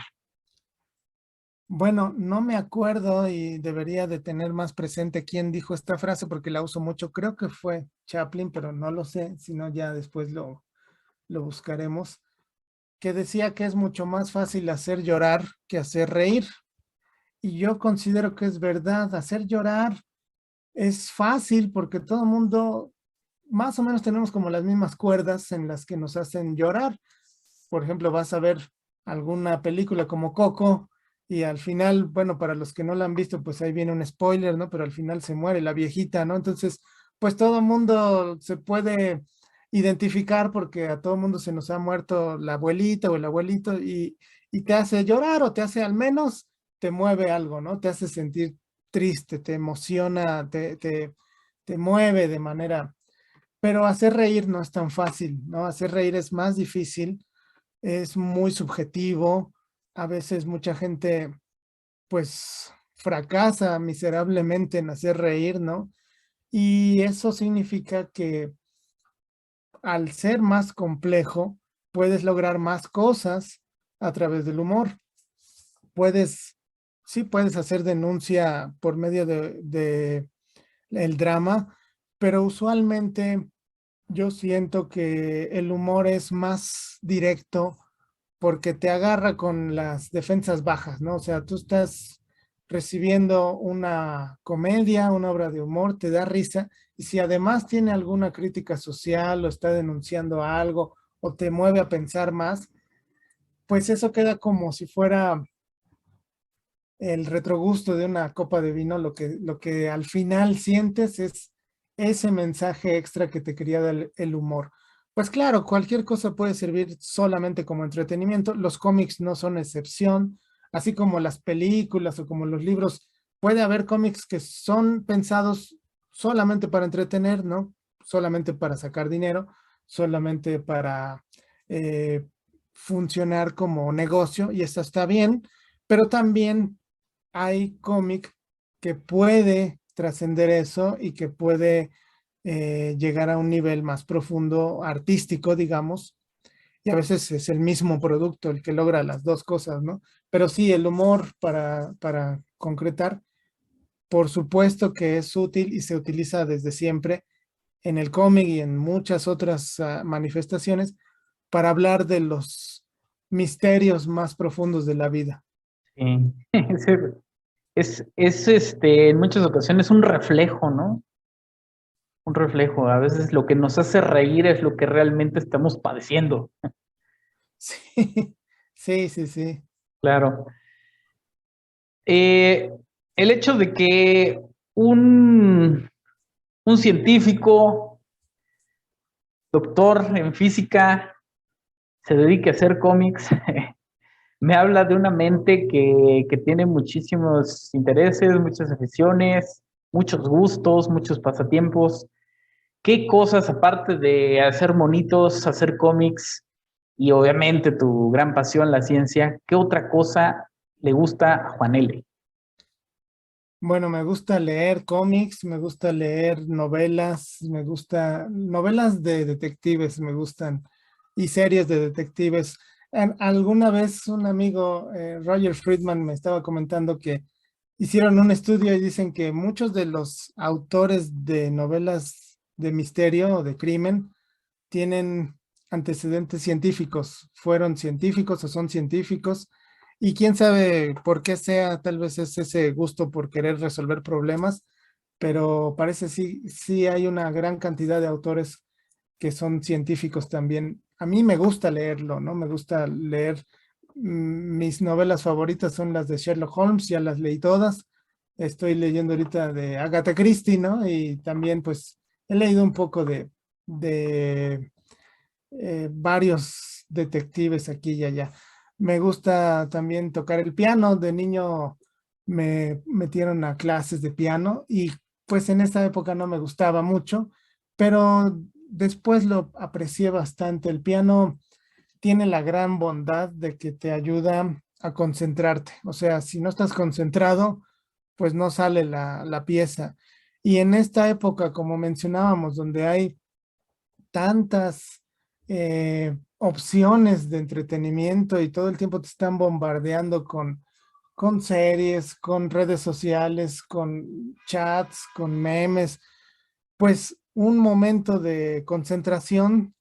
Bueno, no me acuerdo y debería de tener más presente quién dijo esta frase porque la uso mucho. Creo que fue Chaplin, pero no lo sé, sino ya después lo buscaremos, que decía que es mucho más fácil hacer llorar que hacer reír. Y yo considero que es verdad, hacer llorar es fácil porque todo el mundo más o menos tenemos como las mismas cuerdas en las que nos hacen llorar. Por ejemplo, vas a ver alguna película como Coco y al final, bueno, para los que no la han visto, pues ahí viene un spoiler, ¿no? Pero al final se muere la viejita, ¿no? Entonces, pues todo el mundo se puede identificar porque a todo el mundo se nos ha muerto la abuelita o el abuelito y te hace llorar o te hace al menos, te mueve algo, ¿no? Te hace sentir triste, te emociona, te mueve de manera, pero hacer reír no es tan fácil, ¿no? Hacer reír es más difícil, es muy subjetivo. A veces mucha gente, pues, fracasa miserablemente en hacer reír, ¿no? Y eso significa que al ser más complejo, puedes lograr más cosas a través del humor. Puedes, sí, puedes hacer denuncia por medio de el drama, pero usualmente yo siento que el humor es más directo porque te agarra con las defensas bajas, ¿no? O sea, tú estás recibiendo una comedia, una obra de humor, te da risa, y si además tiene alguna crítica social o está denunciando algo o te mueve a pensar más, pues eso queda como si fuera el retrogusto de una copa de vino. Lo que al final sientes es ese mensaje extra que te quería dar el humor. Pues claro, cualquier cosa puede servir solamente como entretenimiento. Los cómics no son excepción, así como las películas o como los libros. Puede haber cómics que son pensados solamente para entretener, ¿no? Solamente para sacar dinero, solamente para eh, funcionar como negocio, y eso está bien, pero también hay cómic que puede trascender eso y que puede llegar a un nivel más profundo, artístico, digamos, y a veces es el mismo producto el que logra las dos cosas, ¿no? Pero sí, el humor para concretar, por supuesto que es útil y se utiliza desde siempre en el cómic y en muchas otras manifestaciones para hablar de los misterios más profundos de la vida. Sí. En muchas ocasiones un reflejo, ¿no? Un reflejo. A veces lo que nos hace reír es lo que realmente estamos padeciendo. Sí, sí, sí, sí. Claro. Eh, el hecho de que un, un científico, doctor en física, se dedique a hacer cómics, me habla de una mente que tiene muchísimos intereses, muchas aficiones, muchos gustos, muchos pasatiempos. ¿Qué cosas, aparte de hacer monitos, hacer cómics y obviamente tu gran pasión, la ciencia, qué otra cosa le gusta a Juan L? Bueno, me gusta leer cómics, me gusta leer novelas, me gusta novelas de detectives, me gustan, y series de detectives. Alguna vez un amigo, Roger Friedman, me estaba comentando que hicieron un estudio y dicen que muchos de los autores de novelas de misterio o de crimen tienen antecedentes científicos, fueron científicos o son científicos, y quién sabe por qué sea, tal vez es ese gusto por querer resolver problemas, pero parece sí hay una gran cantidad de autores que son científicos también. A mí me gusta leerlo, ¿no? Me gusta leer. Mis novelas favoritas son las de Sherlock Holmes, ya las leí todas. Estoy leyendo ahorita de Agatha Christie, ¿no? Y también pues he leído un poco de varios detectives aquí y allá. Me gusta también tocar el piano. De niño me metieron a clases de piano y pues en esa época no me gustaba mucho, pero después lo aprecié bastante. El piano tiene la gran bondad de que te ayuda a concentrarte. O sea, si no estás concentrado, pues no sale la pieza. Y en esta época, como mencionábamos, donde hay tantas opciones de entretenimiento y todo el tiempo te están bombardeando con series, con redes sociales, con chats, con memes, pues un momento de concentración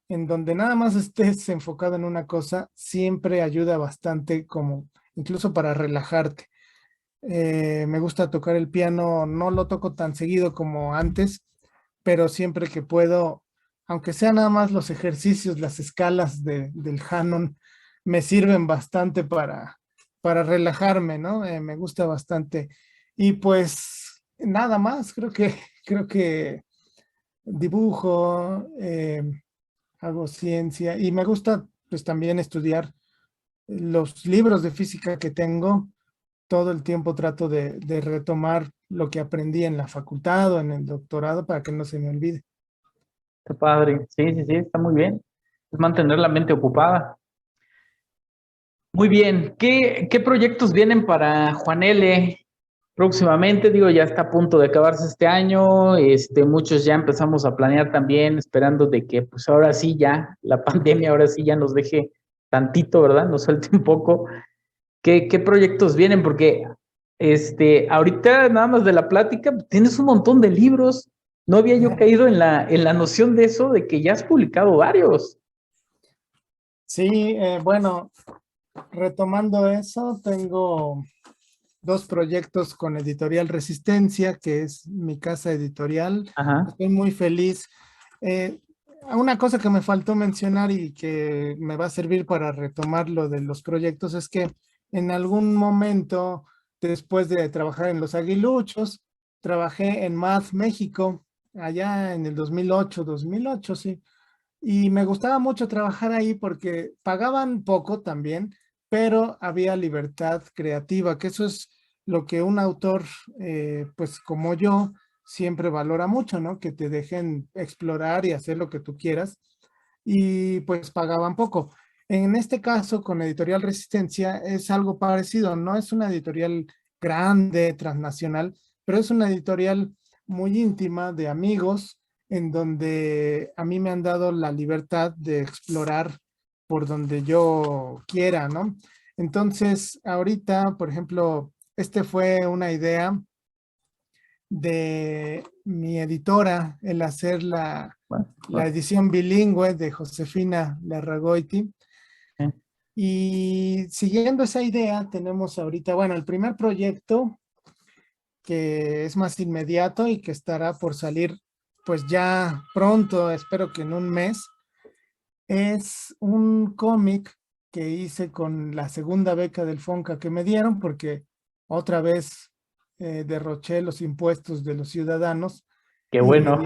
en donde nada más estés enfocado en una cosa siempre ayuda bastante, como incluso para relajarte. Me gusta tocar el piano, no lo toco tan seguido como antes, pero siempre que puedo, aunque sea nada más los ejercicios, las escalas del Hanon, me sirven bastante para relajarme, ¿no? Me gusta bastante. Y pues nada más, creo que dibujo, hago ciencia y me gusta pues también estudiar los libros de física que tengo. Todo el tiempo trato de retomar lo que aprendí en la facultad o en el doctorado para que no se me olvide. Qué padre. Sí, sí, sí, está muy bien. Es mantener la mente ocupada. Muy bien. ¿Qué proyectos vienen para Juan L. próximamente? Digo, ya está a punto de acabarse este año. Muchos ya empezamos a planear también, esperando de que, pues ahora sí ya, la pandemia ahora sí ya nos deje tantito, ¿verdad? Nos suelte un poco. ¿Qué proyectos vienen? Porque ahorita nada más de la plática, tienes un montón de libros. No había yo caído en la noción de eso, de que ya has publicado varios. Sí, bueno, retomando eso, tengo dos proyectos con Editorial Resistencia, que es mi casa editorial. Ajá. Estoy muy feliz. Eh, una cosa que me faltó mencionar y que me va a servir para retomar lo de los proyectos es que en algún momento, después de trabajar en Los Aguiluchos, trabajé en Math México, allá en el 2008, sí. Y me gustaba mucho trabajar ahí porque pagaban poco también, pero había libertad creativa, que eso es lo que un autor, pues como yo, siempre valora mucho, ¿no? Que te dejen explorar y hacer lo que tú quieras. Y pues pagaban poco. En este caso, con Editorial Resistencia, es algo parecido. No es una editorial grande, transnacional, pero es una editorial muy íntima de amigos en donde a mí me han dado la libertad de explorar por donde yo quiera, ¿no? Entonces, ahorita, por ejemplo, fue una idea de mi editora, el hacer Bueno, la edición bilingüe de Josefina Larragoiti. Y siguiendo esa idea, tenemos ahorita, bueno, el primer proyecto que es más inmediato y que estará por salir pues ya pronto, espero que en un mes, es un cómic que hice con la segunda beca del FONCA que me dieron porque otra vez derroché los impuestos de los ciudadanos qué y bueno.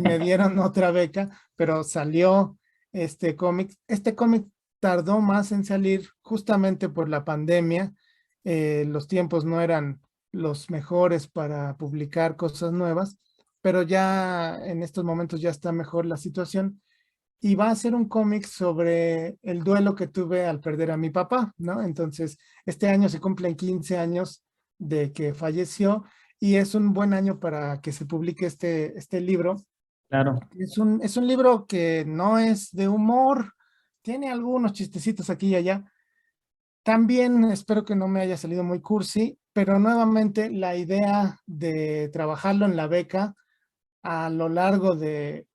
me dieron otra beca, pero salió este cómic. Este cómic tardó más en salir justamente por la pandemia. Los tiempos no eran los mejores para publicar cosas nuevas, pero ya en estos momentos ya está mejor la situación y va a ser un cómic sobre el duelo que tuve al perder a mi papá, ¿no? Entonces, este año se cumplen 15 años de que falleció y es un buen año para que se publique este libro. Claro. Es un libro que no es de humor, tiene algunos chistecitos aquí y allá. También espero que no me haya salido muy cursi, pero nuevamente la idea de trabajarlo en la beca a lo largo de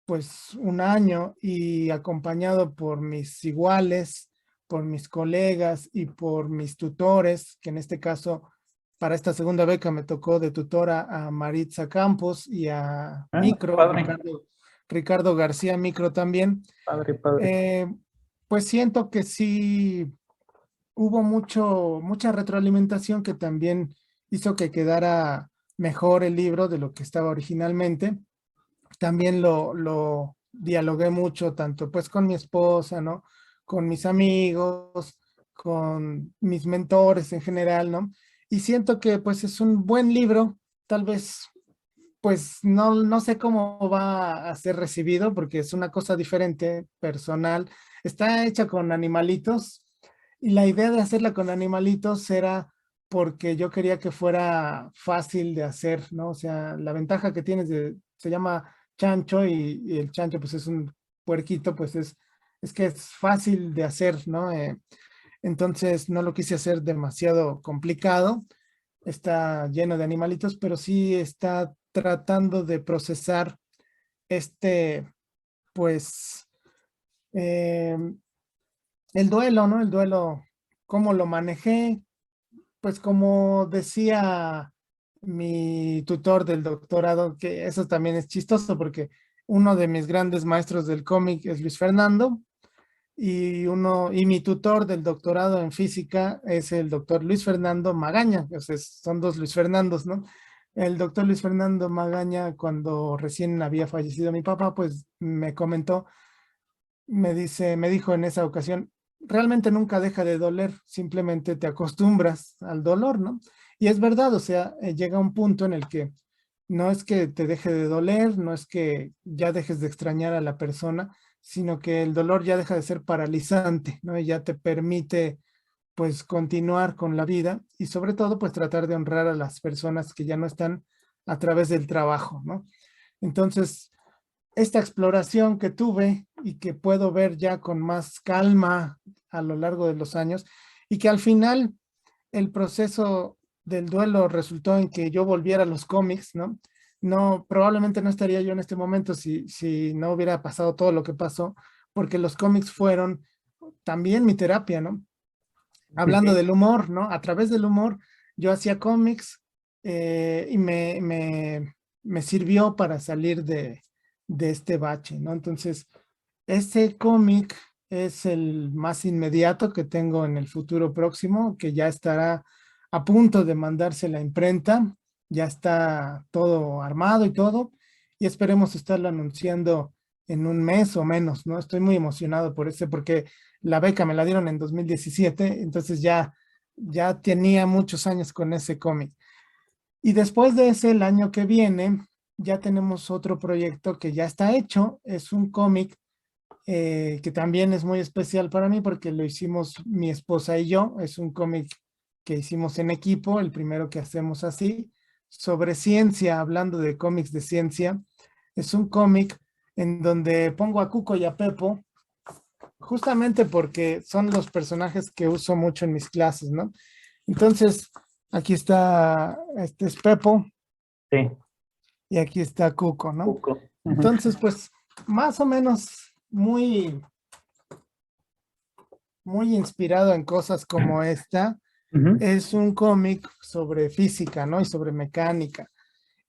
pues un año y acompañado por mis iguales, por mis colegas y por mis tutores, que en este caso para esta segunda beca me tocó de tutora a Maritza Campos y a Micro, Padre, Ricardo García Micro también. padre, padre. Pues siento que sí hubo mucha retroalimentación que también hizo que quedara mejor el libro de lo que estaba originalmente. También lo dialogué mucho, tanto pues con mi esposa, ¿no? Con mis amigos, con mis mentores en general, ¿no? Y siento que pues es un buen libro, tal vez pues no sé cómo va a ser recibido porque es una cosa diferente, personal. Está hecha con animalitos y la idea de hacerla con animalitos era porque yo quería que fuera fácil de hacer, ¿no? O sea, la ventaja que tienes se llama chancho y el chancho pues es un puerquito, pues es que es fácil de hacer, ¿no? Entonces no lo quise hacer demasiado complicado. Está lleno de animalitos, pero sí está tratando de procesar este, pues, eh, el duelo, ¿no? El duelo, cómo lo manejé, pues como decía mi tutor del doctorado, que eso también es chistoso porque uno de mis grandes maestros del cómic es Luis Fernando y mi tutor del doctorado en física es el doctor Luis Fernando Magaña, o sea, son dos Luis Fernandos, ¿no? El doctor Luis Fernando Magaña, cuando recién había fallecido mi papá, pues me comentó, me dijo en esa ocasión, realmente nunca deja de doler, simplemente te acostumbras al dolor, ¿no? Y es verdad, o sea, llega un punto en el que no es que te deje de doler, no es que ya dejes de extrañar a la persona, sino que el dolor ya deja de ser paralizante, ¿no? Y ya te permite, pues, continuar con la vida y sobre todo, pues, tratar de honrar a las personas que ya no están a través del trabajo, ¿no? Entonces, esta exploración que tuve y que puedo ver ya con más calma a lo largo de los años y que al final el proceso del duelo resultó en que yo volviera a los cómics, ¿no? No, probablemente no estaría yo en este momento si no hubiera pasado todo lo que pasó, porque los cómics fueron también mi terapia, ¿no? Hablando Sí. del humor, ¿no? A través del humor, yo hacía cómics y me sirvió para salir de este bache, ¿no? Entonces, este cómic es el más inmediato que tengo en el futuro próximo, que ya estará a punto de mandarse la imprenta, ya está todo armado y todo, y esperemos estarlo anunciando en un mes o menos, ¿no? Estoy muy emocionado por ese, porque la beca me la dieron en 2017, entonces ya tenía muchos años con ese cómic. Y después de ese, el año que viene, ya tenemos otro proyecto que ya está hecho, es un cómic que también es muy especial para mí porque lo hicimos mi esposa y yo. Es un cómic que hicimos en equipo, el primero que hacemos así, sobre ciencia, hablando de cómics de ciencia. Es un cómic en donde pongo a Cuco y a Pepo, justamente porque son los personajes que uso mucho en mis clases, ¿no? Entonces, aquí está, este es Pepo Sí, y aquí está Cuco, ¿no? poco. Entonces, pues, más o menos muy inspirado en cosas como esta. Es un cómic sobre física, ¿no? Y sobre mecánica.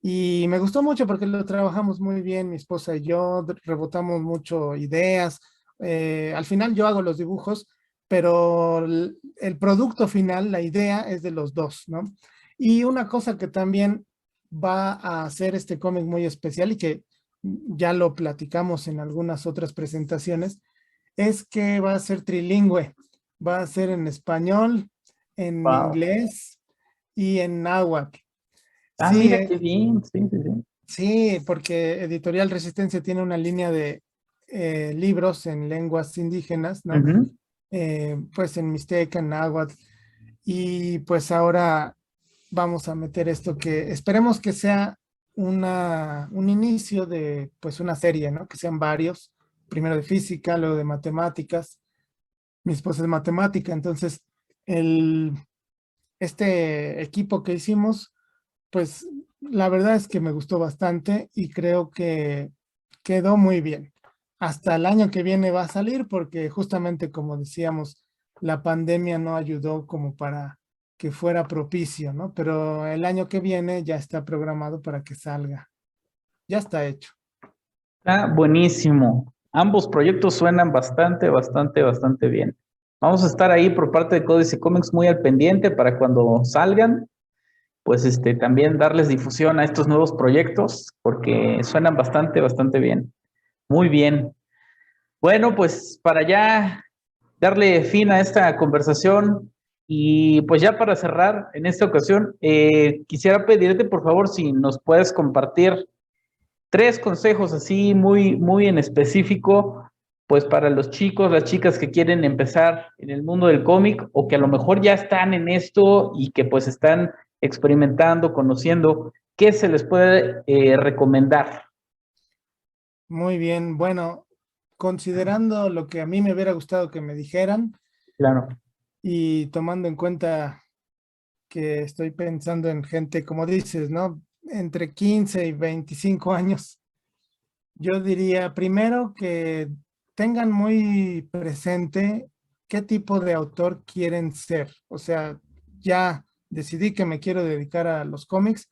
Y me gustó mucho porque lo trabajamos muy bien, mi esposa y yo, rebotamos mucho ideas. Al final yo hago los dibujos, pero el producto final, la idea es de los dos, ¿no? Y una cosa que también va a hacer este cómic muy especial y que ya lo platicamos en algunas otras presentaciones, es que va a ser trilingüe, va a ser en español, en Wow. inglés y en náhuatl. Ah, Sí, mira qué bien. Sí, sí, sí. sí, porque Editorial Resistencia tiene una línea de libros en lenguas indígenas, ¿no? Pues en mixteca, en náhuatl, y pues ahora vamos a meter esto que esperemos que sea un inicio de pues una serie, ¿no? Que sean varios, primero de física, luego de matemáticas. Mi esposa es matemática, entonces el, este equipo que hicimos, pues la verdad es que me gustó bastante y creo que quedó muy bien. Hasta el año que viene va a salir porque justamente como decíamos, la pandemia no ayudó como para que fuera propicio, ¿no? Pero el año que viene ya está programado para que salga. Ya está hecho. Está buenísimo. Ambos proyectos suenan bastante bien. Vamos a estar ahí por parte de Códice Comics muy al pendiente para cuando salgan, pues también darles difusión a estos nuevos proyectos porque suenan bastante bien. Muy bien. Bueno, pues para ya darle fin a esta conversación y pues ya para cerrar en esta ocasión, quisiera pedirte por favor si nos puedes compartir 3 consejos así muy en específico, pues para los chicos, las chicas que quieren empezar en el mundo del cómic o que a lo mejor ya están en esto y que pues están experimentando, conociendo, ¿qué se les puede recomendar? Muy bien. Bueno, considerando lo que a mí me hubiera gustado que me dijeran Claro. y tomando en cuenta que estoy pensando en gente, como dices, ¿no? Entre 15 y 25 años. Yo diría primero que tengan muy presente qué tipo de autor quieren ser. O sea, ya decidí que me quiero dedicar a los cómics.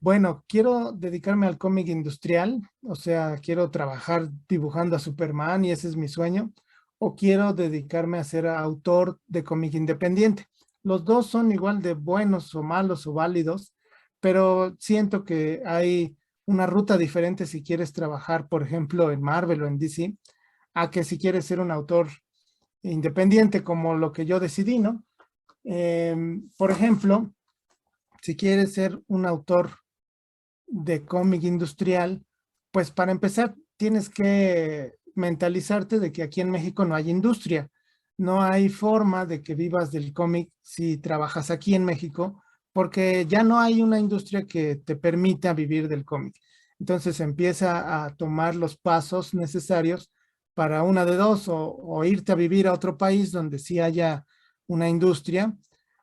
Bueno, quiero dedicarme al cómic industrial, o sea, quiero trabajar dibujando a Superman y ese es mi sueño, o quiero dedicarme a ser autor de cómic independiente. Los dos son igual de buenos o malos o válidos, pero siento que hay una ruta diferente si quieres trabajar, por ejemplo, en Marvel o en DC, a que si quieres ser un autor independiente como lo que yo decidí, ¿no? Por ejemplo, si quieres ser un autor de cómic industrial, pues para empezar tienes que mentalizarte de que aquí en México no hay industria. No hay forma de que vivas del cómic si trabajas aquí en México, porque ya no hay una industria que te permita vivir del cómic. Entonces empieza a tomar los pasos necesarios para una de dos, o irte a vivir a otro país donde sí haya una industria,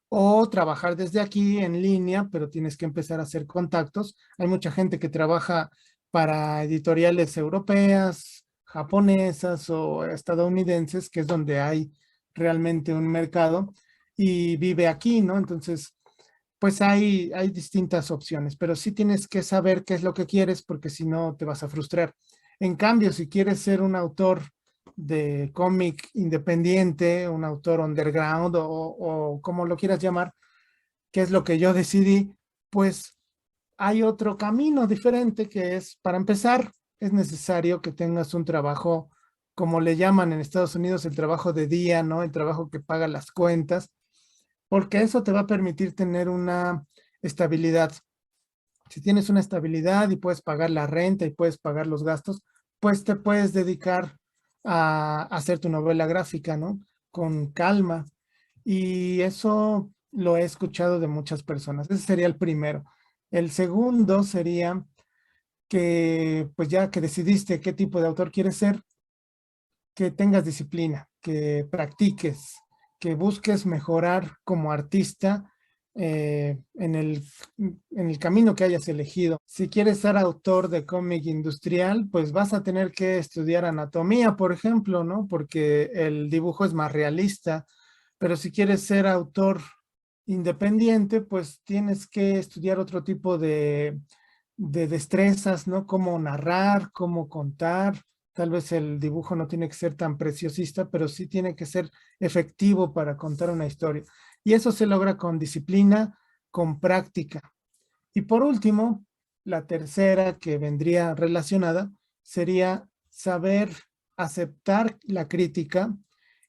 o trabajar desde aquí en línea, pero tienes que empezar a hacer contactos. Hay mucha gente que trabaja para editoriales europeas, japonesas o estadounidenses, que es donde hay realmente un mercado y vive aquí, ¿no? Entonces, pues hay distintas opciones, pero sí tienes que saber qué es lo que quieres porque si no te vas a frustrar. En cambio, si quieres ser un autor de cómic independiente, un autor underground o como lo quieras llamar, que es lo que yo decidí, pues hay otro camino diferente que es, para empezar, es necesario que tengas un trabajo, como le llaman en Estados Unidos, el trabajo de día, ¿no? El trabajo que paga las cuentas, porque eso te va a permitir tener una estabilidad. Si tienes una estabilidad y puedes pagar la renta y puedes pagar los gastos, pues te puedes dedicar a hacer tu novela gráfica, ¿no? Con calma. Y eso lo he escuchado de muchas personas. Ese sería el primero. El segundo sería que, pues ya que decidiste qué tipo de autor quieres ser, que tengas disciplina, que practiques, que busques mejorar como artista en el camino que hayas elegido. Si quieres ser autor de cómic industrial, pues vas a tener que estudiar anatomía, por ejemplo, ¿no? Porque el dibujo es más realista. Pero si quieres ser autor independiente, pues tienes que estudiar otro tipo de destrezas, ¿no? Cómo narrar, cómo contar. Tal vez el dibujo no tiene que ser tan preciosista, pero sí tiene que ser efectivo para contar una historia. Y eso se logra con disciplina, con práctica. Y por último, la tercera que vendría relacionada sería saber aceptar la crítica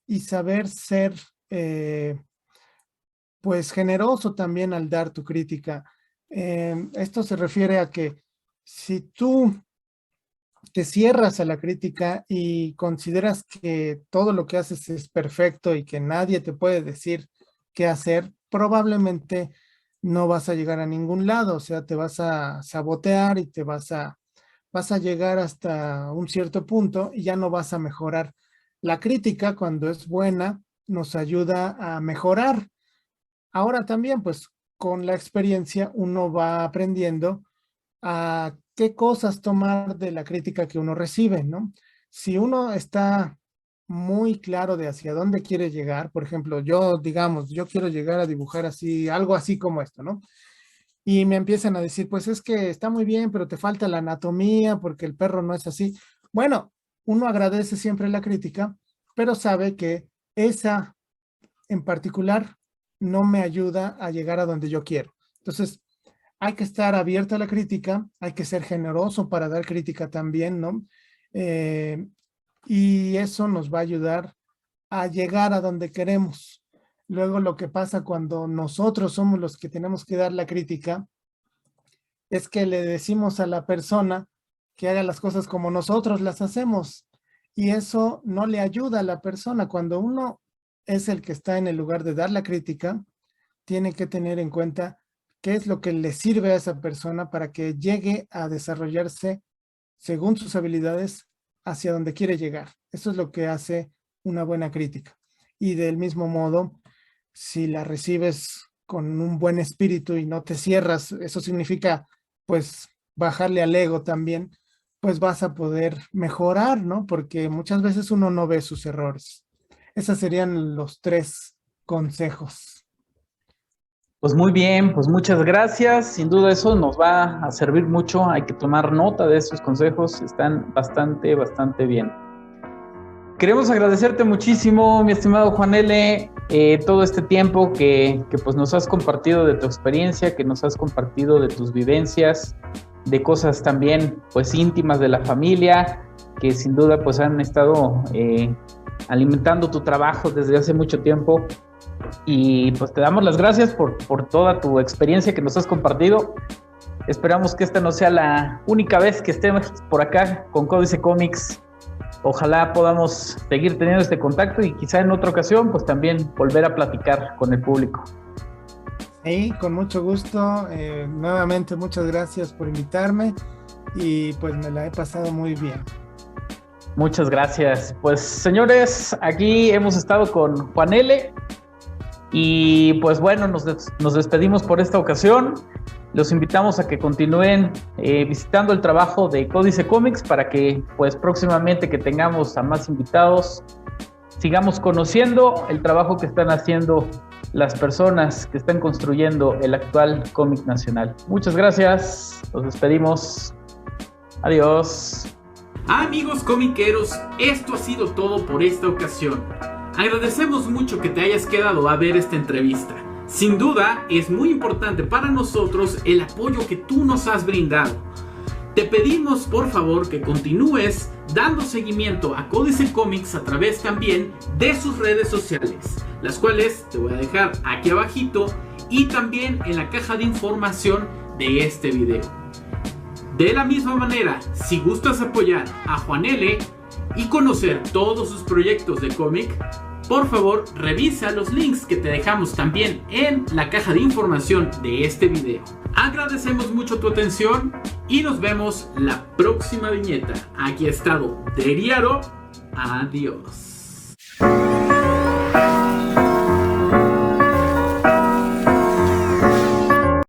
y saber ser pues generoso también al dar tu crítica. Esto se refiere a que si tú te cierras a la crítica y consideras que todo lo que haces es perfecto y que nadie te puede decir qué hacer, probablemente no vas a llegar a ningún lado, o sea, te vas a sabotear y vas a llegar hasta un cierto punto y ya no vas a mejorar. La crítica, cuando es buena, nos ayuda a mejorar. Ahora también, pues, con la experiencia uno va aprendiendo a qué cosas tomar de la crítica que uno recibe, ¿no? Si uno está muy claro de hacia dónde quiere llegar, por ejemplo, yo, digamos, yo quiero llegar a dibujar así, algo así como esto, ¿no? Y me empiezan a decir, pues es que está muy bien, pero te falta la anatomía porque el perro no es así. Bueno, uno agradece siempre la crítica, pero sabe que esa en particular no me ayuda a llegar a donde yo quiero. Entonces, hay que estar abierto a la crítica, hay que ser generoso para dar crítica también, ¿no? Y eso nos va a ayudar a llegar a donde queremos. Luego lo que pasa cuando nosotros somos los que tenemos que dar la crítica es que le decimos a la persona que haga las cosas como nosotros las hacemos y eso no le ayuda a la persona. Cuando uno es el que está en el lugar de dar la crítica, tiene que tener en cuenta qué es lo que le sirve a esa persona para que llegue a desarrollarse según sus habilidades hacia donde quiere llegar. Eso es lo que hace una buena crítica. Y del mismo modo, si la recibes con un buen espíritu y no te cierras, eso significa pues bajarle al ego también, pues vas a poder mejorar, ¿no? Porque muchas veces uno no ve sus errores. Esos serían los 3 consejos. Pues muy bien, pues muchas gracias. Sin duda eso nos va a servir mucho. Hay que tomar nota de esos consejos. Están bastante bien. Queremos agradecerte muchísimo, mi estimado Juan L., todo este tiempo que pues nos has compartido de tu experiencia, que nos has compartido de tus vivencias, de cosas también pues íntimas de la familia, que sin duda pues han estado alimentando tu trabajo desde hace mucho tiempo. Y pues te damos las gracias por toda tu experiencia que nos has compartido. Esperamos que esta no sea la única vez que estemos por acá con Códice Comics. Ojalá podamos seguir teniendo este contacto y quizá en otra ocasión pues también volver a platicar con el público. Sí, con mucho gusto. Nuevamente muchas gracias por invitarme y pues me la he pasado muy bien. Muchas gracias. Pues señores, aquí hemos estado con Juan L. Y pues bueno, nos despedimos por esta ocasión. Los invitamos a que continúen visitando el trabajo de Códice Comics para que pues próximamente que tengamos a más invitados sigamos conociendo el trabajo que están haciendo las personas que están construyendo el actual cómic nacional. Muchas gracias, nos despedimos. Adiós. Amigos comiqueros, esto ha sido todo por esta ocasión. Agradecemos mucho que te hayas quedado a ver esta entrevista. Sin duda, es muy importante para nosotros el apoyo que tú nos has brindado. Te pedimos por favor que continúes dando seguimiento a Códice Comics a través también de sus redes sociales, las cuales te voy a dejar aquí abajito y también en la caja de información de este video. De la misma manera, si gustas apoyar a Juan L. y conocer todos sus proyectos de cómic, por favor revisa los links que te dejamos también en la caja de información de este video. Agradecemos mucho tu atención y nos vemos la próxima viñeta. Aquí ha estado Deriaro. Adiós.